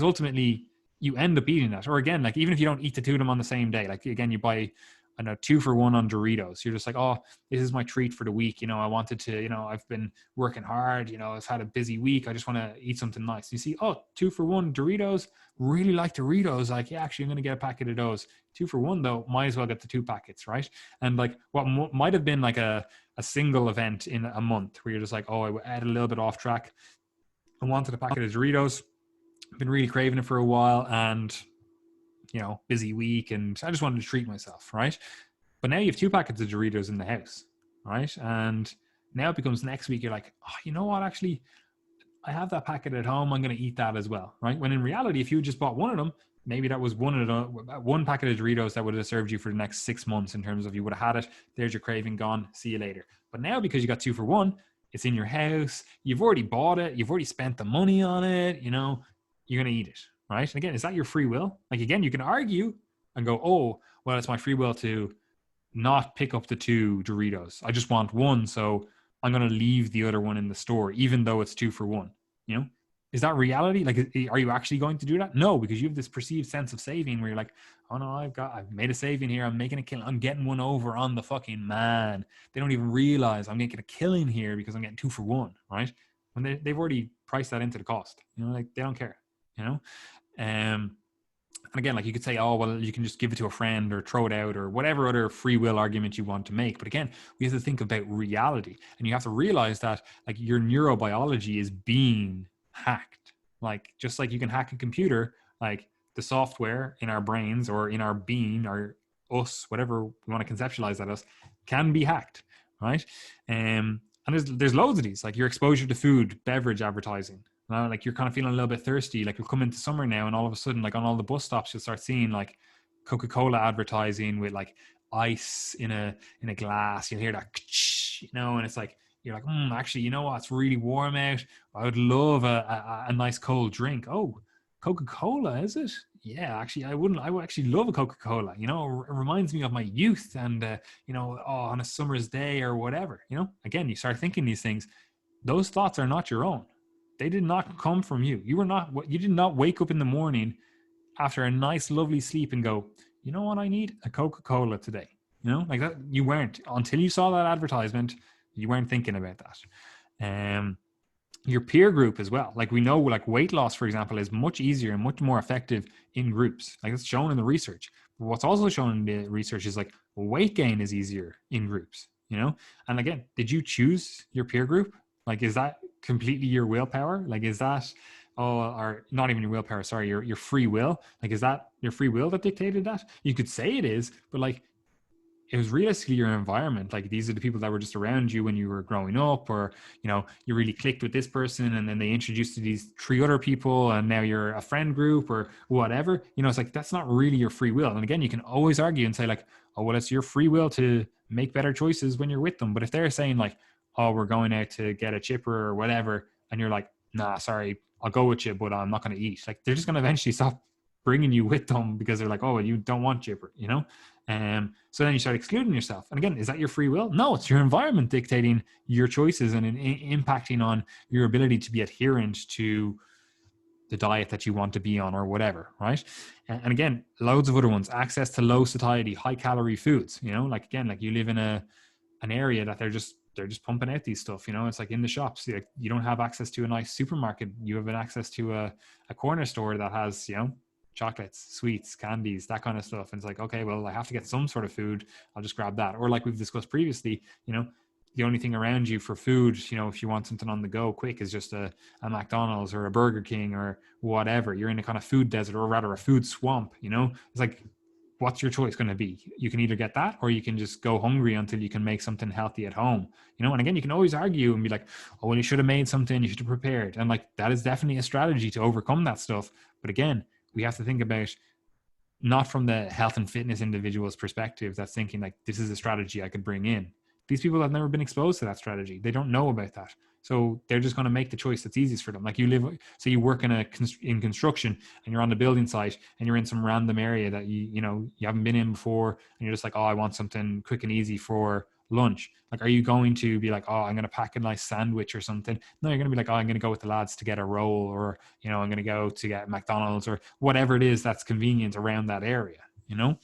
ultimately, you end up eating that. Or again, like, even if you don't eat the 2 of them on the same day, like, again, you buy, I know, 2 for 1 on Doritos. You're just like, oh, this is my treat for the week. I wanted to, I've been working hard. I've had a busy week. I just want to eat something nice. You see, oh, 2 for 1 Doritos. Really like Doritos. Like, yeah, actually, I'm going to get a packet of those. 2 for 1 though. Might as well get the 2 packets, right? And like, what might have been like a single event in a month where you're just like, oh, I added a little bit off track. I wanted a packet of Doritos. I've been really craving it for a while, and busy week, and I just wanted to treat myself, right? But now you have 2 packets of Doritos in the house, right? And now it becomes next week, you're like, oh, you know what? Actually, I have that packet at home. I'm going to eat that as well, right? When in reality, if you just bought one of them, maybe that was one packet of Doritos that would have served you for the next 6 months, in terms of you would have had it. There's your craving gone. See you later. But now, because you got 2 for 1, it's in your house. You've already bought it. You've already spent the money on it. You're going to eat it. Right? And again, is that your free will? Like, again, you can argue and go, oh, well, it's my free will to not pick up the 2 Doritos. I just want one. So I'm going to leave the other one in the store, even though it's 2 for 1. You know, is that reality? Like, are you actually going to do that? No, because you have this perceived sense of saving where you're like, oh no, I've made a saving here. I'm making a kill. I'm getting one over on the fucking man. They don't even realize I'm making a killing here because I'm getting 2 for 1, right? When they've already priced that into the cost, you know, like they don't care, you know? And again, like you could say, oh, well, you can just give it to a friend or throw it out or whatever other free will argument you want to make. But again, we have to think about reality, and you have to realize that like your neurobiology is being hacked. Like just like you can hack a computer, like the software in our brains or in our being or us, whatever we want to conceptualize that as, can be hacked, right? And there's loads of these, like your exposure to food, beverage advertising. Like you're kind of feeling a little bit thirsty, like you'll come into summer now and all of a sudden like on all the bus stops you'll start seeing like Coca-Cola advertising with like ice in a glass. You'll hear that, you know, and it's like you're like, actually, you know what, it's really warm out, I would love a nice cold drink. Oh, Coca-Cola, is it? Yeah, actually I would actually love a Coca-Cola, you know. It reminds me of my youth and you know, oh, on a summer's day or whatever, you know. Again, you start thinking these things. Those thoughts are not your own. They did not come from you. You did not wake up in the morning after a nice, lovely sleep and go, you know what, I need a Coca-Cola today. You know, like that. You weren't, until you saw that advertisement, you weren't thinking about that. Your peer group as well. Like we know, like weight loss, for example, is much easier and much more effective in groups. Like it's shown in the research. But what's also shown in the research is like weight gain is easier in groups, you know? And again, did you choose your peer group? Like, is that completely your willpower? Like, is that, or not even your willpower, sorry, your free will? Like, is that your free will that dictated that? You could say it is, but like, it was realistically your environment. Like these are the people that were just around you when you were growing up, or you know, you really clicked with this person and then they introduced you to these 3 other people and now you're a friend group or whatever. You know, it's like that's not really your free will. And again, you can always argue and say like, oh well, it's your free will to make better choices when you're with them. But if they're saying like, oh, we're going out to get a chipper or whatever, and you're like, nah, sorry, I'll go with you, but I'm not going to eat. Like they're just going to eventually stop bringing you with them because they're like, oh, well, you don't want chipper, you know? So then you start excluding yourself. And again, is that your free will? No, it's your environment dictating your choices and impacting on your ability to be adherent to the diet that you want to be on or whatever, right? And again, loads of other ones. Access to low satiety, high calorie foods. You know, like again, like you live in an area that they're just pumping out these stuff. You know, it's like in the shops. You don't have access to a nice supermarket. You have an access to a corner store that has, you know, chocolates, sweets, candies, that kind of stuff. And it's like, okay, well, I have to get some sort of food. I'll just grab that. Or like we've discussed previously, you know, the only thing around you for food, you know, if you want something on the go quick is just a McDonald's or a Burger King or whatever. You're in a kind of food desert, or rather a food swamp, you know. It's like, what's your choice going to be? You can either get that or you can just go hungry until you can make something healthy at home, you know. And again, you can always argue and be like, oh well, you should have made something, you should have prepared, and like that is definitely a strategy to overcome that stuff. But again, we have to think about not from the health and fitness individual's perspective that's thinking like this is a strategy I could bring in. These people have never been exposed to that strategy. They don't know about that. So they're just going to make the choice that's easiest for them. Like so you work in construction and you're on the building site and you're in some random area that you haven't been in before, and you're just like, oh, I want something quick and easy for lunch. Like, are you going to be like, oh, I'm going to pack a nice sandwich or something? No, you're going to be like, oh, I'm going to go with the lads to get a roll, or, you know, I'm going to go to get McDonald's or whatever it is that's convenient around that area, you know?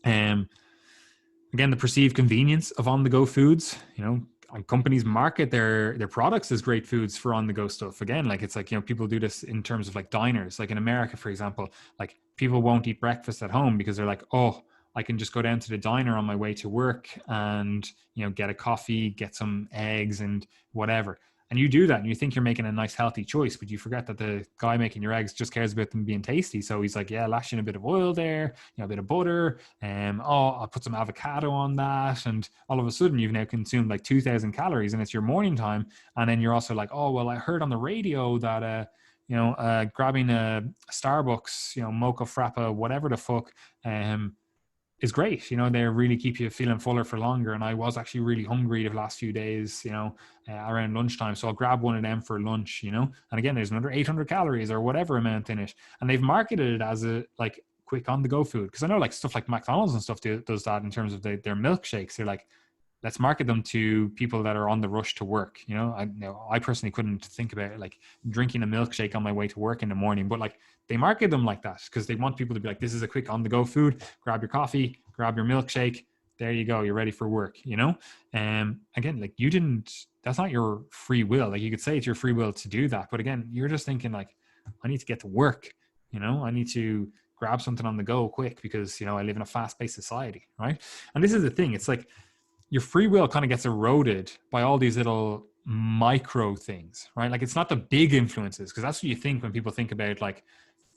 Again, the perceived convenience of on-the-go foods, you know, companies market their products as great foods for on-the-go stuff. Again, like it's like, you know, people do this in terms of like diners, like in America, for example, like people won't eat breakfast at home because they're like, oh, I can just go down to the diner on my way to work and, you know, get a coffee, get some eggs and whatever. And you do that and you think you're making a nice healthy choice, but you forget that the guy making your eggs just cares about them being tasty. So he's like, yeah, lash in a bit of oil there, you know, a bit of butter, I'll put some avocado on that. And all of a sudden you've now consumed like 2,000 calories and it's your morning time. And then you're also like, oh, well, I heard on the radio that, grabbing a Starbucks, you know, mocha frappa, whatever the fuck, is great. You know, they really keep you feeling fuller for longer. And I was actually really hungry the last few days, you know, around lunchtime. So I'll grab one of them for lunch, you know. And again, there's another 800 calories or whatever amount in it. And they've marketed it as a like quick on the go food. Because I know like stuff like McDonald's and stuff does that in terms of their milkshakes. They're like, let's market them to people that are on the rush to work. I personally couldn't think about like drinking a milkshake on my way to work in the morning, but like they market them like that because they want people to be like, this is a quick on the go food. Grab your coffee, grab your milkshake. There you go. You're ready for work, again, like that's not your free will. Like you could say it's your free will to do that. But again, you're just thinking like, I need to get to work, I need to grab something on the go quick because, I live in a fast paced society. Right. And this is the thing. It's like your free will kind of gets eroded by all these little micro things, right? Like it's not the big influences, because that's what you think when people think about like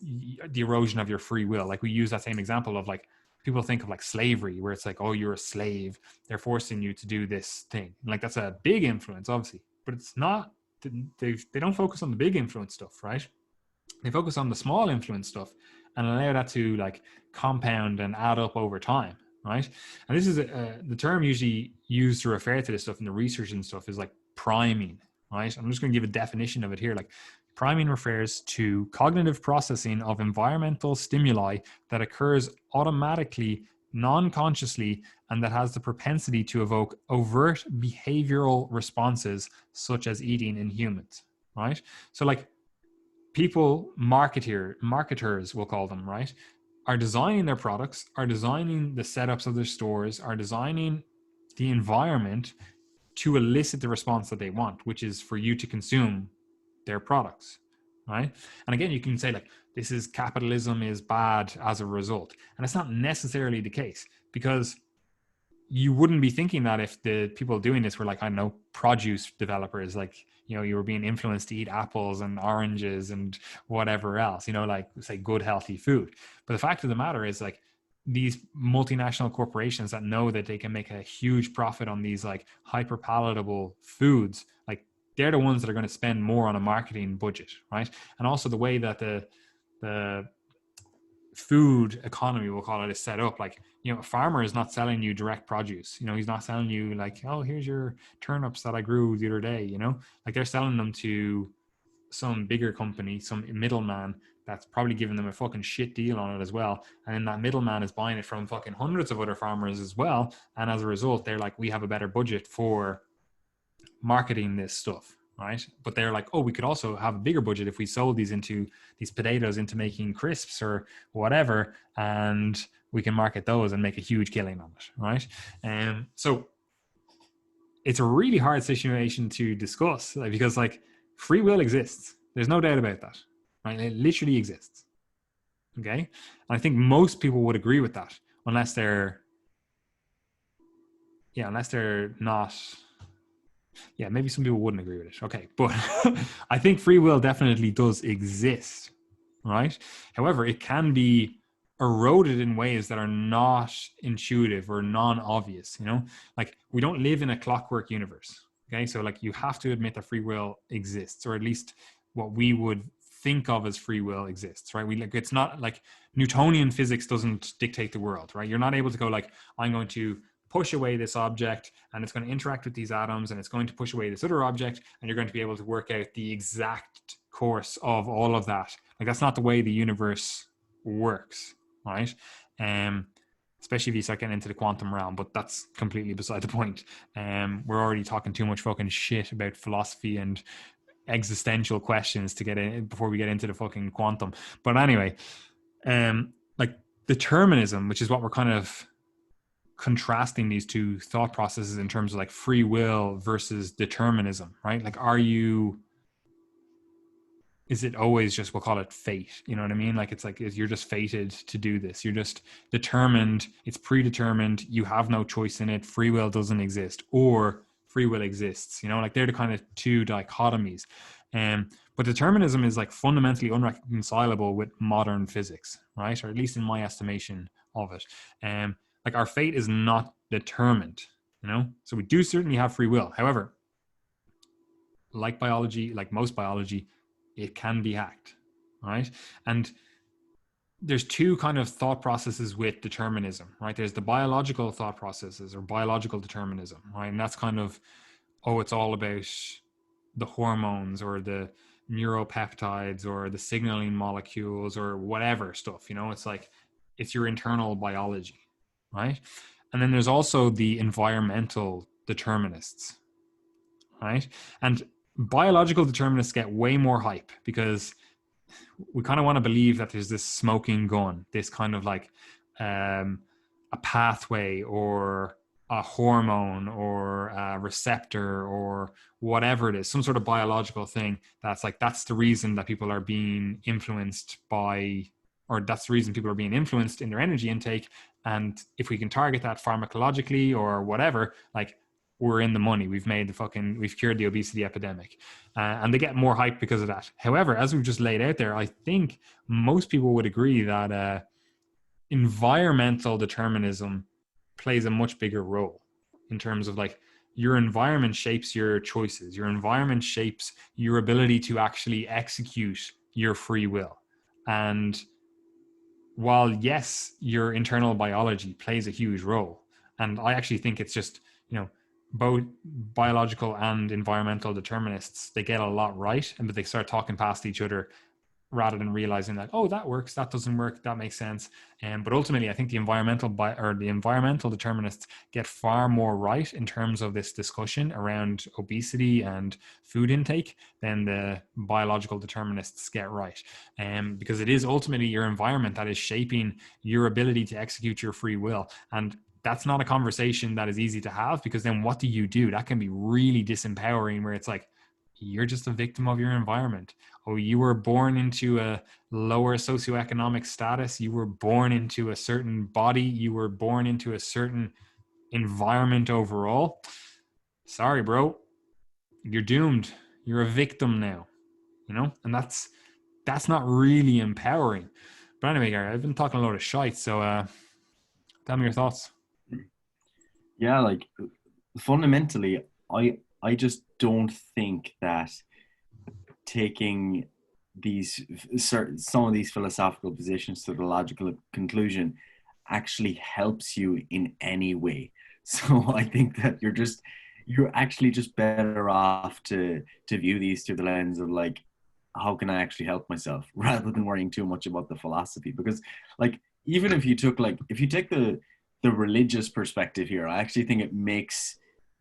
the erosion of your free will. Like we use that same example of like, people think of like slavery, where it's like, oh, you're a slave, they're forcing you to do this thing. Like that's a big influence, obviously, but it's not. They don't focus on the big influence stuff, right? They focus on the small influence stuff and allow that to like compound and add up over time, right? And this is the term usually used to refer to this stuff in the research and stuff is like priming, right? I'm just going to give a definition of it here. Like priming refers to cognitive processing of environmental stimuli that occurs automatically, non-consciously, and that has the propensity to evoke overt behavioral responses such as eating in humans, right? So like people, marketers, we'll call them, right, are designing their products, are designing the setups of their stores, are designing the environment to elicit the response that they want, which is for you to consume their products, right? And again, you can say like, this is capitalism is bad as a result. And it's not necessarily the case, because you wouldn't be thinking that if the people doing this were like, I don't know, produce developers, like, you were being influenced to eat apples and oranges and whatever else, like say good, healthy food. But the fact of the matter is like these multinational corporations that know that they can make a huge profit on these like hyper palatable foods, like they're the ones that are going to spend more on a marketing budget, right? And also the way that the food economy, we'll call it, is set up. Like, a farmer is not selling you direct produce. He's not selling you like, oh, here's your turnips that I grew the other day, like they're selling them to some bigger company, some middleman that's probably giving them a fucking shit deal on it as well. And then that middleman is buying it from fucking hundreds of other farmers as well. And as a result, they're like, we have a better budget for marketing this stuff, right? But they're like, oh, we could also have a bigger budget if we sold these potatoes into making crisps or whatever, and we can market those and make a huge killing on it, right? So it's a really hard situation to discuss, like, because like free will exists. There's no doubt about that, right? It literally exists. Okay, and I think most people would agree with that, unless they're not. Yeah, maybe some people wouldn't agree with it. Okay, but I think free will definitely does exist, right? However, it can be eroded in ways that are not intuitive or non-obvious, like we don't live in a clockwork universe. Okay, so like you have to admit that free will exists, or at least what we would think of as free will exists, right? It's not like Newtonian physics doesn't dictate the world, right? You're not able to go like, I'm going to push away this object and it's going to interact with these atoms and it's going to push away this other object, and you're going to be able to work out the exact course of all of that. Like that's not the way the universe works, right? Especially if you start getting into the quantum realm, but that's completely beside the point. We're already talking too much fucking shit about philosophy and existential questions to get in before we get into the fucking quantum. But anyway, like determinism, which is what we're kind of contrasting these two thought processes in terms of like free will versus determinism, right? Like, is it always just, we'll call it fate, you know what I mean? Like it's like you're just fated to do this, you're just determined, it's predetermined, you have no choice in it, free will doesn't exist, or free will exists, like they're the kind of two dichotomies. But determinism is like fundamentally unreconcilable with modern physics, right? Or at least in my estimation of it. Like our fate is not determined, so we do certainly have free will. However, like biology, like most biology, it can be hacked, right? And there's two kind of thought processes with determinism, right? There's the biological thought processes, or biological determinism, right? And that's kind of, oh, it's all about the hormones or the neuropeptides or the signaling molecules or whatever stuff, it's like, it's your internal biology, right? And then there's also the environmental determinists, right? And biological determinists get way more hype because we kind of want to believe that there's this smoking gun, this kind of like a pathway or a hormone or a receptor or whatever it is, some sort of biological thing that's like, that's the reason that people are being influenced by, or that's the reason people are being influenced in their energy intake. And if we can target that pharmacologically or whatever, like, we're in the money. We've cured the obesity epidemic. And they get more hype because of that. However, as we've just laid out there, I think most people would agree that environmental determinism plays a much bigger role in terms of like, your environment shapes your choices. Your environment shapes your ability to actually execute your free will. And while, yes, your internal biology plays a huge role, and I actually think it's just, both biological and environmental determinists, they get a lot right, but they start talking past each other rather than realizing that, oh, that works, that doesn't work, that makes sense. But ultimately, I think the environmental determinists get far more right in terms of this discussion around obesity and food intake than the biological determinists get right. Because it is ultimately your environment that is shaping your ability to execute your free will. And that's not a conversation that is easy to have, because then what do you do? That can be really disempowering, where it's like, you're just a victim of your environment. Oh, you were born into a lower socioeconomic status. You were born into a certain body. You were born into a certain environment overall. Sorry, bro. You're doomed. You're a victim now, and that's not really empowering. But anyway, Gary, I've been talking a lot of shite, so tell me your thoughts. Yeah, like fundamentally, I just don't think that taking some of these philosophical positions to the logical conclusion actually helps you in any way. So I think that you're actually just better off to view these through the lens of like, how can I actually help myself, rather than worrying too much about the philosophy. Because like, even if you take the religious perspective here, I actually think it makes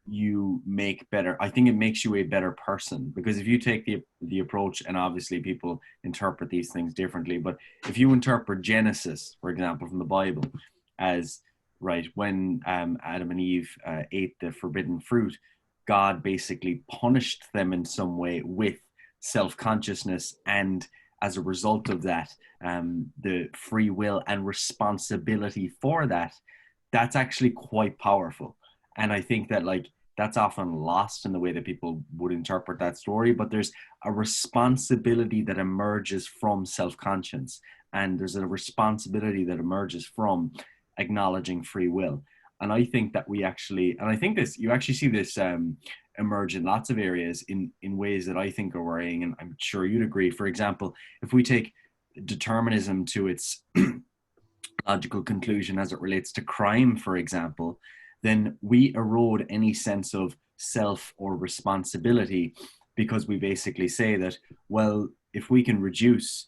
you make better. I think it makes you a better person, because if you take the approach, and obviously people interpret these things differently, but if you interpret Genesis, for example, from the Bible as, right, when Adam and Eve ate the forbidden fruit, God basically punished them in some way with self-consciousness, and as a result of that, the free will and responsibility for that, that's actually quite powerful. And I think that like, that's often lost in the way that people would interpret that story, but there's a responsibility that emerges from self-conscience, and there's a responsibility that emerges from acknowledging free will. And I think that I think you actually see this emerge in lots of areas in ways that I think are worrying, and I'm sure you'd agree. For example, if we take determinism to its logical conclusion as it relates to crime, for example, then we erode any sense of self or responsibility, because we basically say that, well, if we can reduce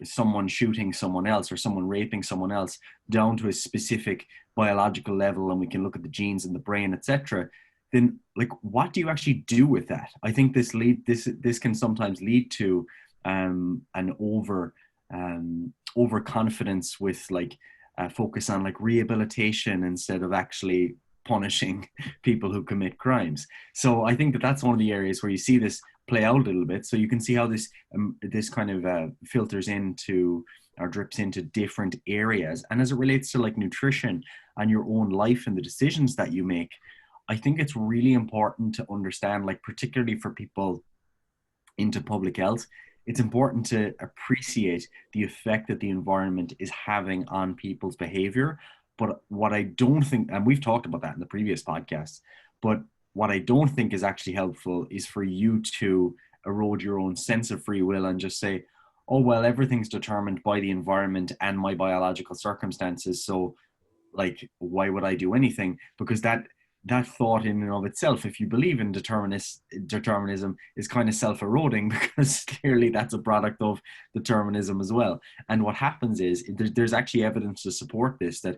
someone shooting someone else or someone raping someone else down to a specific biological level, and we can look at the genes in the brain, etc., then like, what do you actually do with that? I think this can sometimes lead to an overconfidence with like focus on like rehabilitation instead of actually punishing people who commit crimes. So I think that that's one of the areas where you see this play out a little bit. So you can see how this kind of filters into or drips into different areas. And as it relates to like nutrition and your own life and the decisions that you make, I think it's really important to understand, like particularly for people into public health, it's important to appreciate the effect that the environment is having on people's behavior. But what I don't think, and we've talked about that in the previous podcasts, but what I don't think is actually helpful is for you to erode your own sense of free will and just say, oh, well, everything's determined by the environment and my biological circumstances. So like, why would I do anything? Because that thought in and of itself, if you believe in determinism, is kind of self-eroding, because clearly that's a product of determinism as well. And what happens is there's actually evidence to support this, that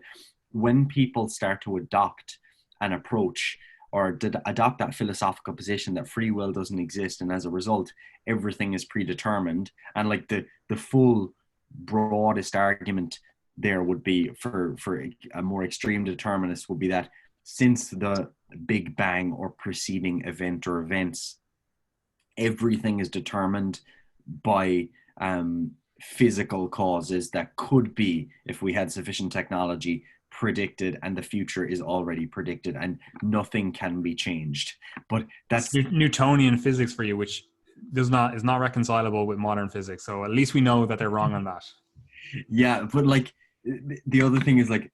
when people start to adopt an approach or adopt that philosophical position that free will doesn't exist, and as a result, everything is predetermined. And like the full broadest argument there would be for a more extreme determinist would be that since the Big Bang or preceding event or events, everything is determined by physical causes that could be, if we had sufficient technology, predicted, and the future is already predicted and nothing can be changed. But It's that's Newtonian physics for you, which is not reconcilable with modern physics. So at least we know that they're wrong on that. yeah, but like the other thing is like,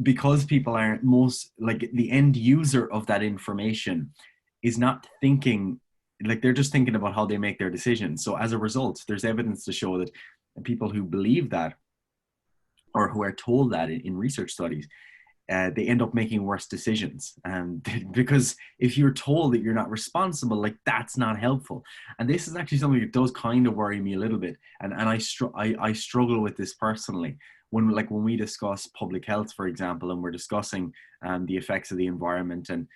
because people aren't, most like the end user of that information is not thinking, like they're just thinking about how they make their decisions. So as a result, there's evidence to show that people who believe that, or who are told that in research studies, they end up making worse decisions. Because if you're told that you're not responsible, like that's not helpful. And this is actually something that does kind of worry me a little bit. And I struggle with this personally. When we discuss public health, for example, and we're discussing the effects of the environment, and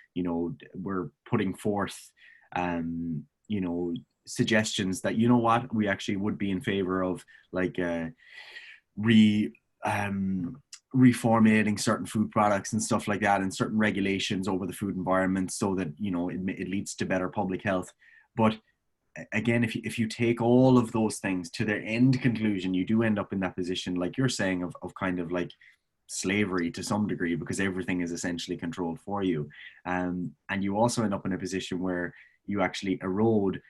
we're putting forth suggestions that, what, we actually would be in favor of, like re reformulating certain food products and stuff like that, and certain regulations over the food environment, so that it leads to better public health. But again, if you take all of those things to their end conclusion, you do end up in that position, like you're saying, of kind of like slavery to some degree, because everything is essentially controlled for you. And you also end up in a position where you actually erode,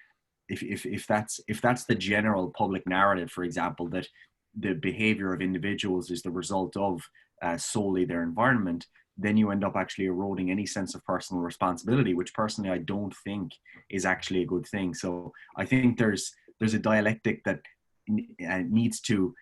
if that's the general public narrative, for example, that the behavior of individuals is the result of solely their environment, then you end up actually eroding any sense of personal responsibility, which personally I don't think is actually a good thing. So I think there's a dialectic that needs to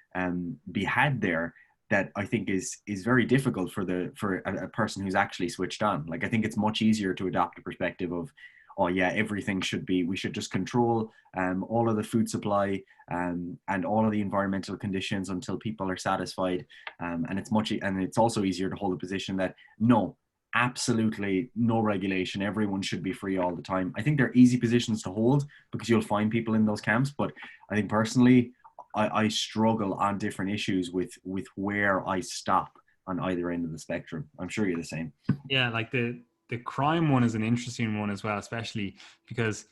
be had there, that I think is very difficult for a person who's actually switched on. Like, I think it's much easier to adopt a perspective of, oh yeah, everything we should just control all of the food supply and all of the environmental conditions until people are satisfied. And it's also easier to hold a position that, no, absolutely no regulation, everyone should be free all the time. I think they're easy positions to hold because you'll find people in those camps. But I think personally, I struggle on different issues with where I stop on either end of the spectrum. I'm sure you're the same. Yeah, like the crime one is an interesting one as well, especially because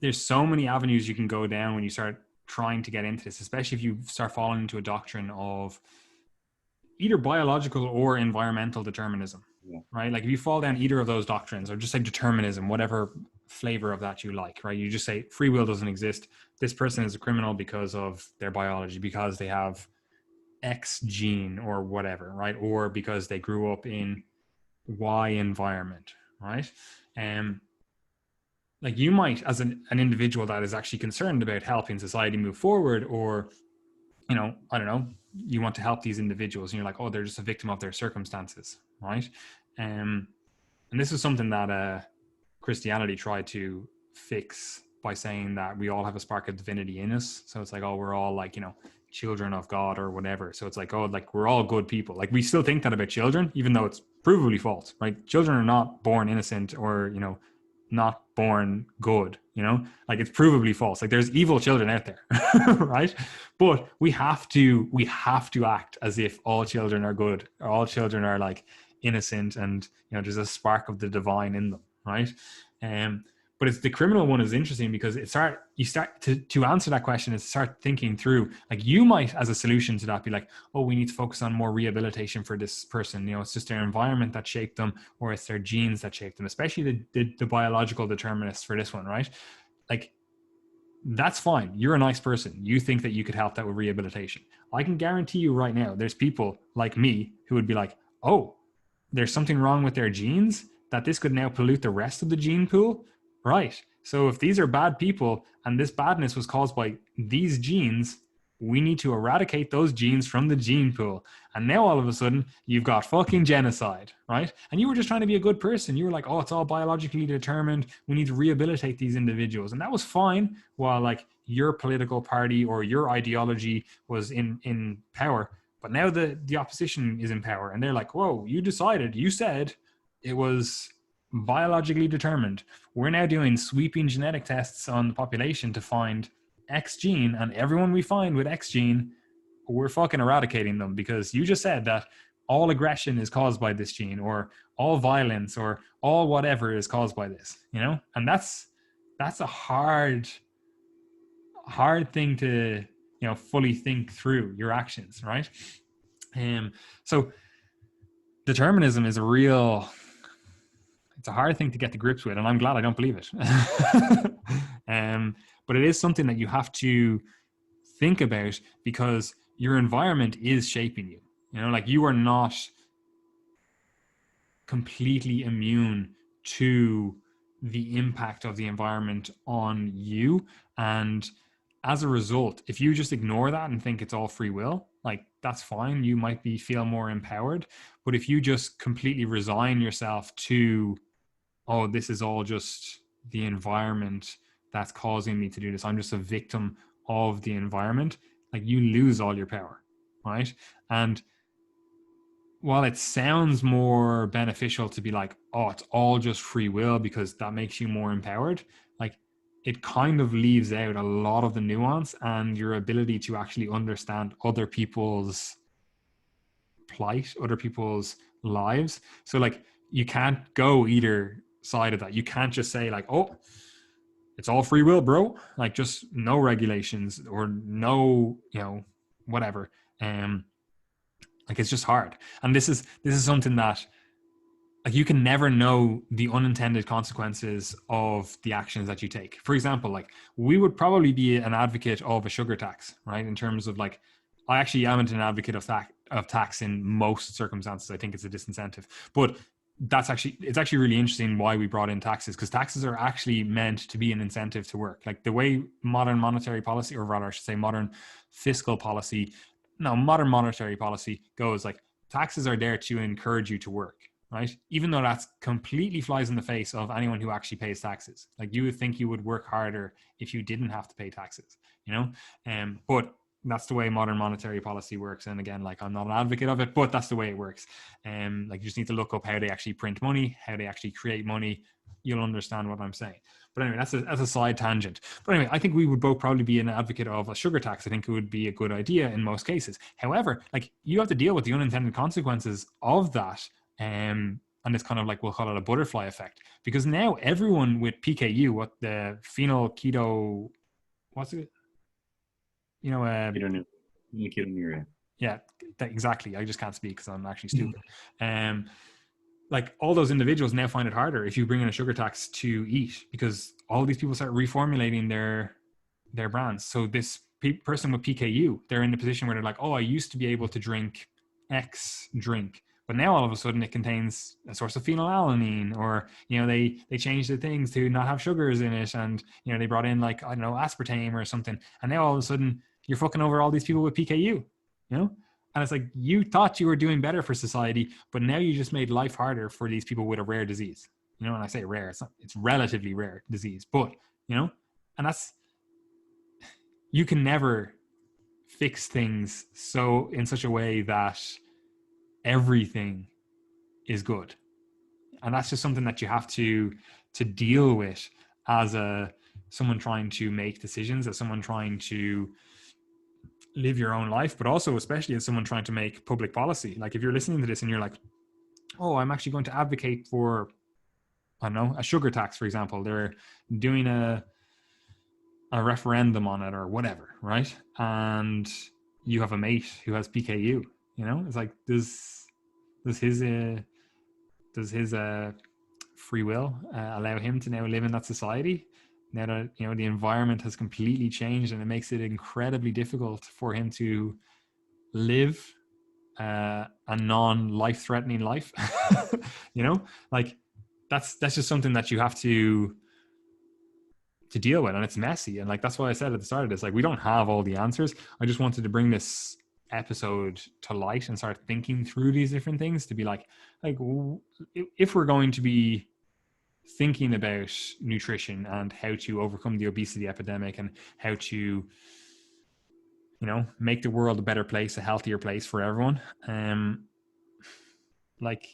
there's so many avenues you can go down when you start trying to get into this, especially if you start falling into a doctrine of either biological or environmental determinism, Yeah. right? Like if you fall down either of those doctrines, or just say determinism, whatever flavor of that you like, right? You just say free will doesn't exist. This person is a criminal because of their biology, because they have X gene or whatever, right? Or because they grew up in Y environment, right? Like you might, as an individual that is actually concerned about helping society move forward, or I don't know, you want to help these individuals, and you're like, oh, they're just a victim of their circumstances, right? And this is something that Christianity tried to fix by saying that we all have a spark of divinity in us. So it's like, oh, we're all like, children of God or whatever. So it's like, oh, like we're all good people. Like we still think that about children, even though it's provably false, right? Children are not born innocent or, not born good, like it's provably false. Like there's evil children out there, right? But we have to act as if all children are good, or all children are like innocent, and there's a spark of the divine in them, right? But it's the criminal one is interesting because you start to answer that question is start thinking through, like you might, as a solution to that, be like, oh, we need to focus on more rehabilitation for this person. It's just their environment that shaped them, or it's their genes that shaped them, especially the biological determinists for this one, right? Like, that's fine. You're a nice person. You think that you could help that with rehabilitation. I can guarantee you right now, there's people like me who would be like, oh, there's something wrong with their genes, that this could now pollute the rest of the gene pool. Right. So if these are bad people and this badness was caused by these genes, we need to eradicate those genes from the gene pool. And now all of a sudden you've got fucking genocide, right? And you were just trying to be a good person. You were like, oh, it's all biologically determined. We need to rehabilitate these individuals. And that was fine while like your political party or your ideology was in power. But now the opposition is in power and they're like, whoa, you said it was biologically determined. We're now doing sweeping genetic tests on the population to find X gene, and everyone we find with X gene, we're fucking eradicating them, because you just said that all aggression is caused by this gene, or all violence, or all whatever is caused by this, and that's a hard thing to fully think through your actions, right? So determinism is it's a hard thing to get to grips with, and I'm glad I don't believe it. But it is something that you have to think about, because your environment is shaping you. Like, you are not completely immune to the impact of the environment on you. And as a result, if you just ignore that and think it's all free will, like, that's fine. You might feel more empowered. But if you just completely resign yourself to, oh, this is all just the environment that's causing me to do this, I'm just a victim of the environment, like, you lose all your power, right? And while it sounds more beneficial to be like, oh, it's all just free will because that makes you more empowered, like, it kind of leaves out a lot of the nuance and your ability to actually understand other people's plight, other people's lives. So, like, you can't go either side of that. You can't just say, like, oh, it's all free will, bro. Like, just no regulations or no, whatever. Like, it's just hard. And this is something that, like, you can never know the unintended consequences of the actions that you take. For example, like, we would probably be an advocate of a sugar tax, right? In terms of, like, I actually am an advocate of tax in most circumstances. I think it's a disincentive, but it's actually really interesting why we brought in taxes, because taxes are actually meant to be an incentive to work. Like, the way modern monetary policy, or rather I should say modern monetary policy goes, like, taxes are there to encourage you to work, right? Even though that's completely flies in the face of anyone who actually pays taxes. Like, you would think you would work harder if you didn't have to pay taxes, but that's the way modern monetary policy works. And again, like, I'm not an advocate of it, but that's the way it works. Like, you just need to look up how they actually print money, how they actually create money. You'll understand what I'm saying. But anyway, that's a side tangent. But anyway, I think we would both probably be an advocate of a sugar tax. I think it would be a good idea in most cases. However, like, you have to deal with the unintended consequences of that. And it's kind of like, we'll call it a butterfly effect, because now everyone with PKU, what the phenyl keto, what's it? Ketonuria. Yeah, exactly. I just can't speak because I'm actually stupid. Like, all those individuals now find it harder if you bring in a sugar tax to eat, because all these people start reformulating their brands. So this person with PKU, they're in a position where they're like, oh, I used to be able to drink X drink, but now all of a sudden it contains a source of phenylalanine, or they changed the things to not have sugars in it, and they brought in, like, I don't know, aspartame or something, and now all of a sudden you're fucking over all these people with PKU, and it's like, you thought you were doing better for society, but now you just made life harder for these people with a rare disease. And I say rare, it's relatively rare disease, but and that's, you can never fix things so in such a way that everything is good. And that's just something that you have to deal with as someone trying to make decisions, as someone trying to live your own life, but also especially as someone trying to make public policy. Like, if you're listening to this and you're like, oh, I'm actually going to advocate for, I don't know, a sugar tax, for example, they're doing a referendum on it or whatever, right? And you have a mate who has PKU, it's like, does his free will allow him to now live in that society, now that the environment has completely changed, and it makes it incredibly difficult for him to live a non-life-threatening life? Like, that's just something that you have to deal with, and it's messy. And, like, that's why I said at the start of this, like, we don't have all the answers. I just wanted to bring this episode to light and start thinking through these different things, to be like, if we're going to be thinking about nutrition and how to overcome the obesity epidemic, and how to make the world a better place, a healthier place for everyone, like,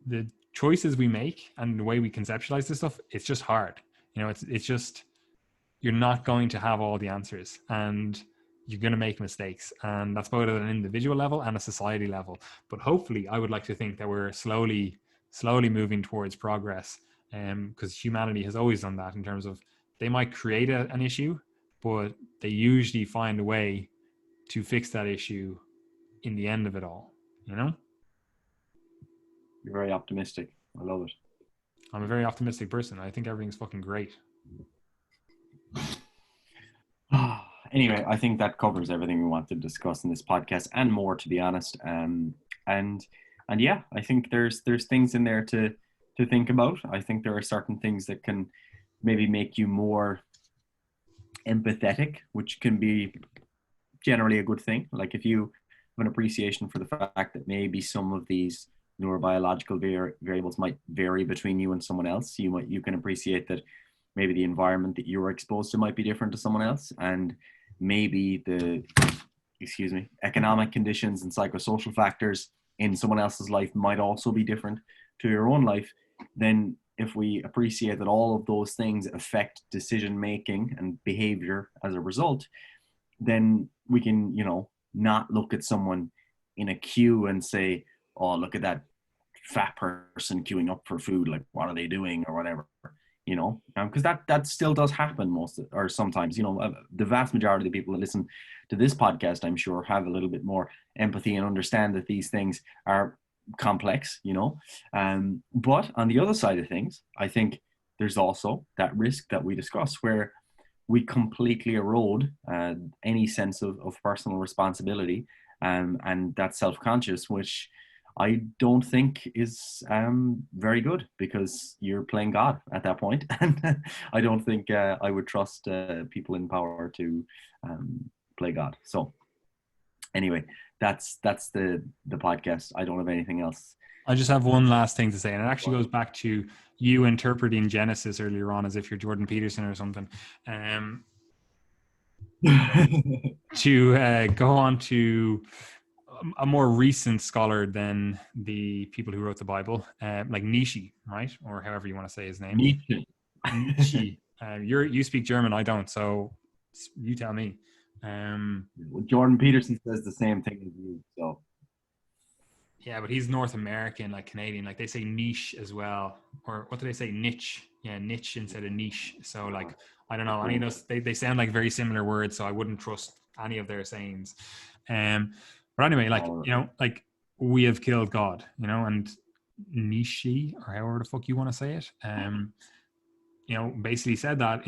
the choices we make and the way we conceptualize this stuff, it's just hard. It's just, you're not going to have all the answers, and you're going to make mistakes, and that's both at an individual level and a society level. But hopefully, I would like to think that we're slowly moving towards progress, because humanity has always done that, in terms of, they might create an issue, but they usually find a way to fix that issue in the end of it all. You're very optimistic. I love it. I'm a very optimistic person. I think everything's fucking great. Anyway, I think that covers everything we want to discuss in this podcast and more, to be honest. And yeah, I think there's things in there to think about. I think there are certain things that can maybe make you more empathetic, which can be generally a good thing. Like if you have an appreciation for the fact that maybe some of these neurobiological variables might vary between you and someone else, you can appreciate that maybe the environment that you were exposed to might be different to someone else, and maybe the economic conditions and psychosocial factors in someone else's life might also be different to your own life. Then if we appreciate that all of those things affect decision making and behavior as a result, then we can, not look at someone in a queue and say, oh, look at that fat person queuing up for food, like what are they doing or whatever, because that still does happen or sometimes. The vast majority of the people that listen to this podcast, I'm sure, have a little bit more empathy and understand that these things are complex, but on the other side of things, I think there's also that risk that we discuss where we completely erode any sense of personal responsibility, and that self-conscious, which I don't think is very good, because you're playing God at that point. And I don't think I would trust people in power to play God. So anyway, that's the podcast. I don't have anything else. I just have one last thing to say, and it actually goes back to you interpreting Genesis earlier on as if you're Jordan Peterson or something. To go on to a more recent scholar than the people who wrote the Bible, like Nietzsche, right? Or however you want to say his name. Nietzsche. You speak German, I don't, so you tell me. Jordan Peterson says the same thing as you, so. Yeah, but he's North American, like Canadian. Like they say niche as well, or what do they say? Niche. Yeah, niche instead of niche. So like, I don't know. Any of those, they sound like very similar words, so I wouldn't trust any of their sayings. But anyway, like, like we have killed God, and Nishi, or however the fuck you want to say it, basically said that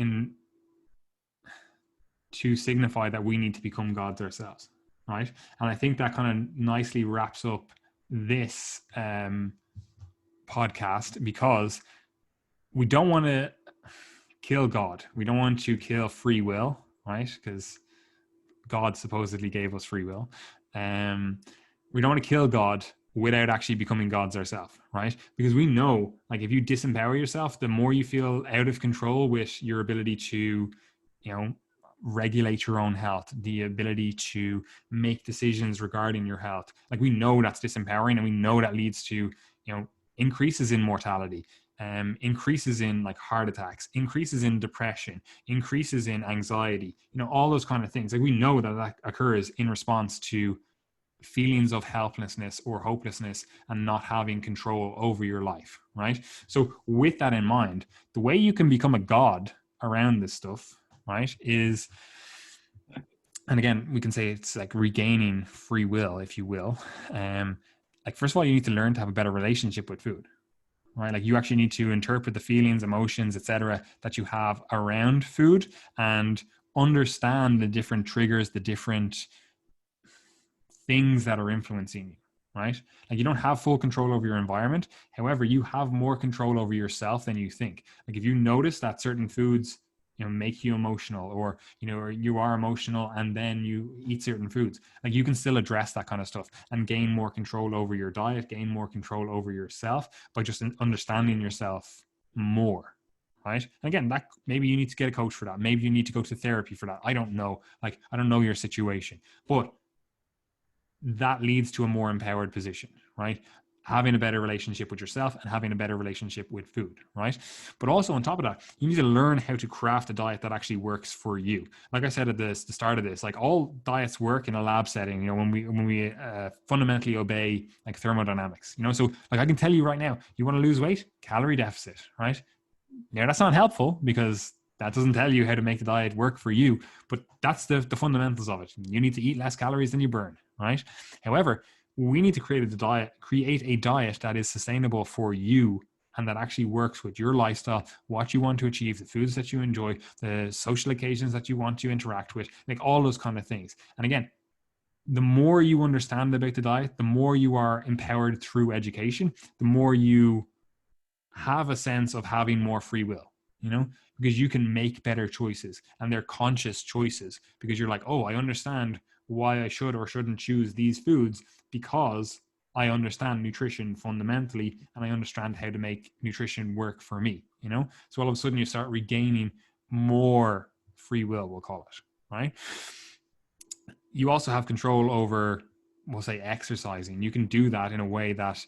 to signify that we need to become gods ourselves, right? And I think that kind of nicely wraps up this podcast, because we don't want to kill God. We don't want to kill free will, right? Because God supposedly gave us free will. We don't want to kill God without actually becoming gods ourselves, right? Because we know, like, if you disempower yourself, the more you feel out of control with your ability to, regulate your own health, the ability to make decisions regarding your health. Like, we know that's disempowering, and we know that leads to, increases in mortality, increases in like heart attacks, increases in depression, increases in anxiety, all those kind of things. Like, we know that occurs in response to feelings of helplessness or hopelessness and not having control over your life, right? So with that in mind, the way you can become a god around this stuff, right, is, and again, we can say it's like regaining free will, if you will. Like, first of all, you need to learn to have a better relationship with food, right? Like, you actually need to interpret the feelings, emotions, etc., that you have around food, and understand the different triggers, the different things that are influencing you, right? Like, you don't have full control over your environment. However, you have more control over yourself than you think. Like, if you notice that certain foods, make you emotional, or, or you are emotional and then you eat certain foods, like, you can still address that kind of stuff and gain more control over your diet, gain more control over yourself by just understanding yourself more. Right. And again, that maybe you need to get a coach for that. Maybe you need to go to therapy for that. I don't know. Like, I don't know your situation, but that leads to a more empowered position, right? having a better relationship with yourself and having a better relationship with food, right? But also on top of that, you need to learn how to craft a diet that actually works for you. Like I said at the start of this, like all diets work in a lab setting, when we fundamentally obey like thermodynamics, so like I can tell you right now, you want to lose weight, calorie deficit, right? Now that's not helpful because that doesn't tell you how to make the diet work for you, but that's the fundamentals of it. You need to eat less calories than you burn, right? However, we need to create a diet that is sustainable for you and that actually works with your lifestyle, what you want to achieve, the foods that you enjoy, the social occasions that you want to interact with, like all those kind of things. And again, the more you understand about the diet, the more you are empowered through education, the more you have a sense of having more free will, because you can make better choices, and they're conscious choices, because you're like, oh, I understand why I should or shouldn't choose these foods because I understand nutrition fundamentally and I understand how to make nutrition work for me, So all of a sudden you start regaining more free will, we'll call it, right? You also have control over, we'll say, exercising. You can do that in a way that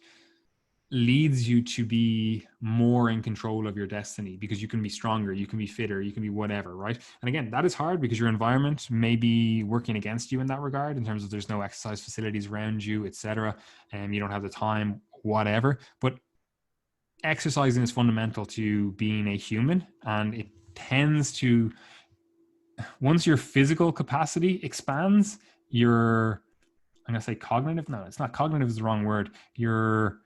leads you to be more in control of your destiny, because you can be stronger, you can be fitter, you can be whatever, right? And again, that is hard because your environment may be working against you in that regard, in terms of there's no exercise facilities around you, etc., and you don't have the time, whatever. But exercising is fundamental to being a human, and it tends to, once your physical capacity expands, your, I'm going to say cognitive, no, it's not, cognitive is the wrong word, your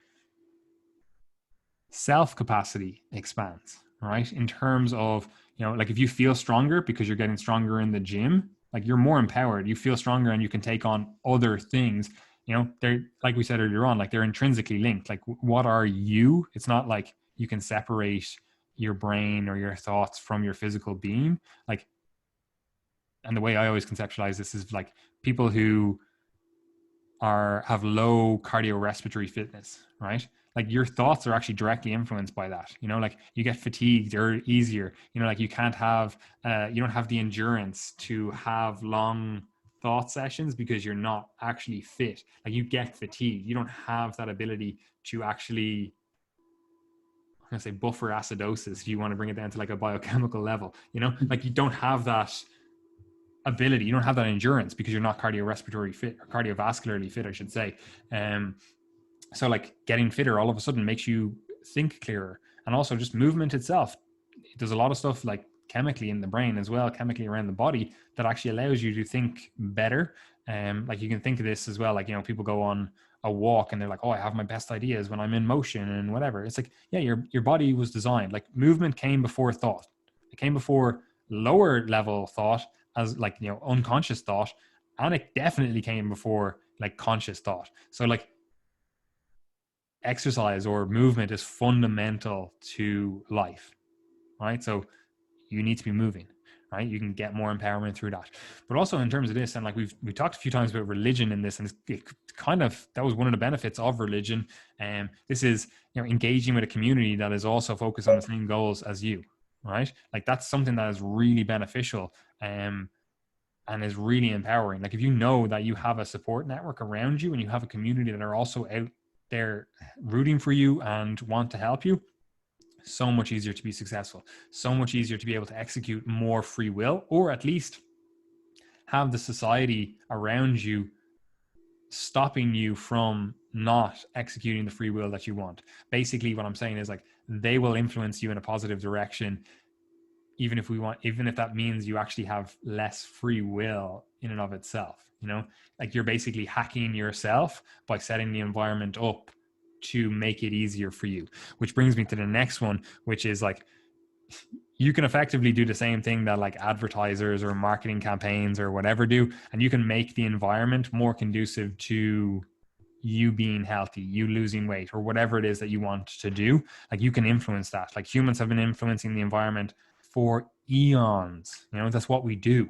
self capacity expands, right? In terms of, like if you feel stronger because you're getting stronger in the gym, like you're more empowered, you feel stronger and you can take on other things. They're, like we said earlier on, like they're intrinsically linked. Like what are you? It's not like you can separate your brain or your thoughts from your physical being. Like, and the way I always conceptualize this is like people who have low cardiorespiratory fitness, right? Like your thoughts are actually directly influenced by that. Like you get fatigued or easier. Like you can't have, you don't have the endurance to have long thought sessions because you're not actually fit. Like you get fatigued. You don't have that ability to actually, I'm gonna say, buffer acidosis, if you want to bring it down to like a biochemical level. Like you don't have that ability, you don't have that endurance because you're not cardiorespiratory fit, or cardiovascularly fit, I should say. So like getting fitter all of a sudden makes you think clearer. And also just movement itself, there's a lot of stuff like chemically in the brain as well, chemically around the body, that actually allows you to think better. Like you can think of this as well, like, people go on a walk and they're like, oh, I have my best ideas when I'm in motion and whatever. It's like, yeah, your body was designed, like movement came before thought. It came before lower level thought, as like, unconscious thought. And it definitely came before like conscious thought. So like exercise or movement is fundamental to life, right? So you need to be moving, right? You can get more empowerment through that. But also in terms of this, and like we talked a few times about religion in this, and it kind of, that was one of the benefits of religion. And this is, engaging with a community that is also focused on the same goals as you, right? Like that's something that is really beneficial. And is really empowering. Like if you know that you have a support network around you and you have a community that are also out there rooting for you and want to help you, so much easier to be successful, so much easier to be able to execute more free will, or at least have the society around you stopping you from not executing the free will that you want. Basically what I'm saying is like they will influence you in a positive direction, even if that means you actually have less free will in and of itself. Like you're basically hacking yourself by setting the environment up to make it easier for you. Which brings me to the next one, which is like, you can effectively do the same thing that like advertisers or marketing campaigns or whatever do, and you can make the environment more conducive to you being healthy, you losing weight, or whatever it is that you want to do. Like you can influence that. Like humans have been influencing the environment for eons. That's what we do,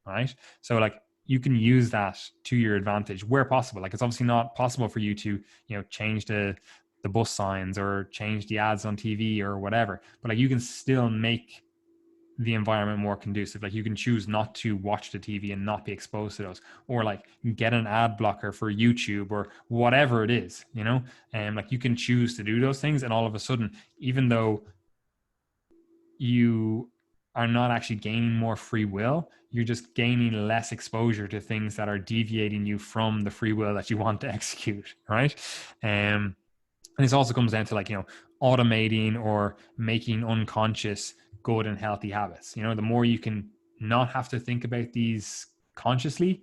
right? So like you can use that to your advantage where possible. Like it's obviously not possible for you to, change the bus signs or change the ads on TV or whatever, but like you can still make the environment more conducive. Like you can choose not to watch the TV and not be exposed to those, or like get an ad blocker for YouTube or whatever it is, you know. And like you can choose to do those things, and all of a sudden, even though you are not actually gaining more free will, you're just gaining less exposure to things that are deviating you from the free will that you want to execute, right? And this also comes down to, like, you know, automating or making unconscious good and healthy habits. You know, the more you can not have to think about these consciously,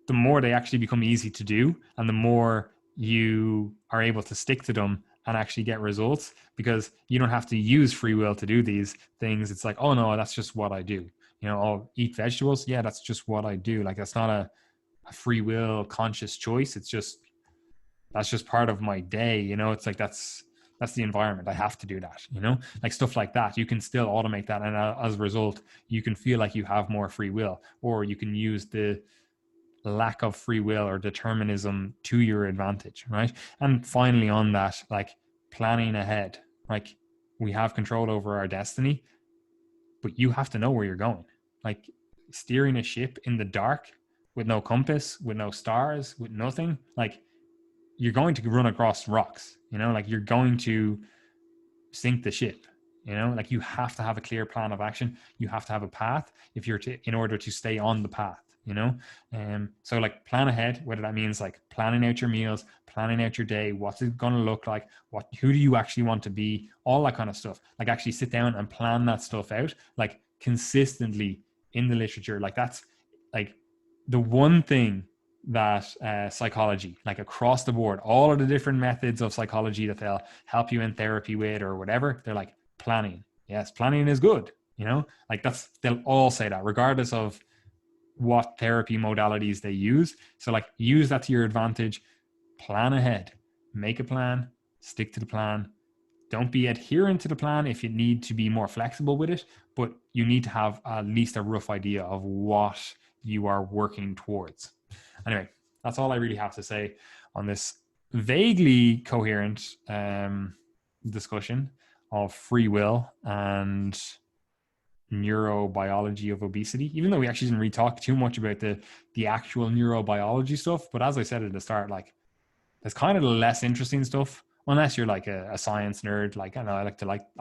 the more they actually become easy to do, and the more you are able to stick to them and actually get results, because you don't have to use free will to do these things. It's like, oh no, that's just what I do. You know, I'll eat vegetables. Yeah, that's just what I do. Like, that's not a free will conscious choice. It's just, that's just part of my day. You know, it's like, that's the environment. I have to do that, you know, like stuff like that. You can still automate that. And as a result, you can feel like you have more free will, or you can use the lack of free will or determinism to your advantage, right? And finally, on that, like, planning ahead. Like, we have control over our destiny, but you have to know where you're going. Like, steering a ship in the dark with no compass, with no stars, with nothing, like, you're going to run across rocks, you know, like you're going to sink the ship, you know, like you have to have a clear plan of action. You have to have a path if you're to, in order to stay on the path, you know. So like, plan ahead, whether that means like planning out your meals, planning out your day, what's it going to look like, who do you actually want to be, all that kind of stuff. Like, actually sit down and plan that stuff out, like, consistently in the literature. Like, that's like the one thing that psychology, like across the board, all of the different methods of psychology that they'll help you in therapy with or whatever, they're like, planning. Yes, planning is good. You know, like, that's, they'll all say that regardless of what therapy modalities they use. So like, use that to your advantage. Plan ahead, make a plan, stick to the plan. Don't be adherent to the plan if you need to be more flexible with it, but you need to have at least a rough idea of what you are working towards. Anyway, that's all I really have to say on this vaguely coherent discussion of free will and neurobiology of obesity, even though we actually didn't really talk too much about the actual neurobiology stuff. But as I said at the start, like, there's kind of the less interesting stuff, unless you're like a science nerd. Like, I know I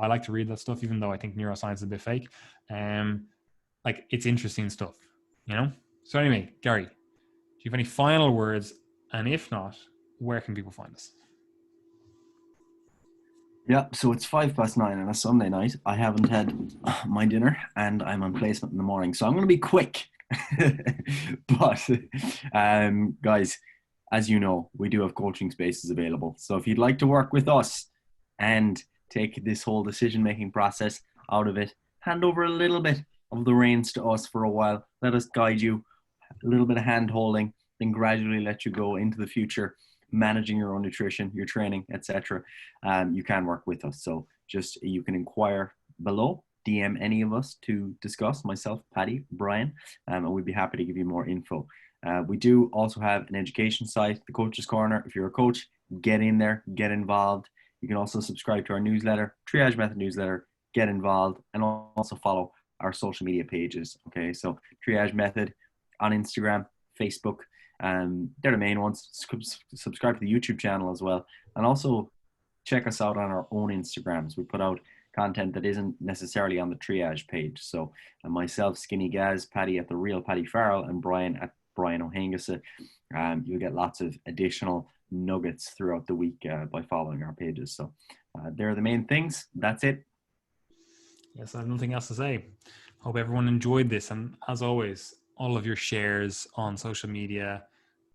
like to read that stuff, even though I think neuroscience is a bit fake. Like, it's interesting stuff, you know. So anyway, Gary, do you have any final words? And if not, where can people find us? Yeah, so it's 9:05 on a Sunday night. I haven't had my dinner and I'm on placement in the morning. So I'm going to be quick. But guys, as you know, we do have coaching spaces available. So if you'd like to work with us and take this whole decision-making process out of it, hand over a little bit of the reins to us for a while. Let us guide you, a little bit of hand-holding, then gradually let you go into the future, managing your own nutrition, your training, etc. You can work with us. So just, you can inquire below, DM any of us to discuss, myself, Paddy, Brian, and we'd be happy to give you more info. We do also have an education site, the Coach's Corner. If you're a coach, get in there, get involved. You can also subscribe to our newsletter, Triage Method newsletter, get involved, and also follow our social media pages. Okay, so Triage Method on Instagram, Facebook, they're the main ones. Subscribe to the YouTube channel as well, and also check us out on our own Instagrams. We put out content that isn't necessarily on the Triage page. So myself, Skinny Gaz, Paddy at the Real Paddy Farrell, and Brian at Brian O'Hangasa. You'll get lots of additional nuggets throughout the week by following our pages. So they're the main things. That's it. Yes, I have nothing else to say. Hope everyone enjoyed this, and as always, all of your shares on social media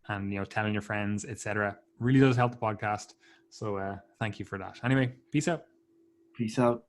and, you know, telling your friends, etc., really does help the podcast. So thank you for that. Anyway, peace out. Peace out.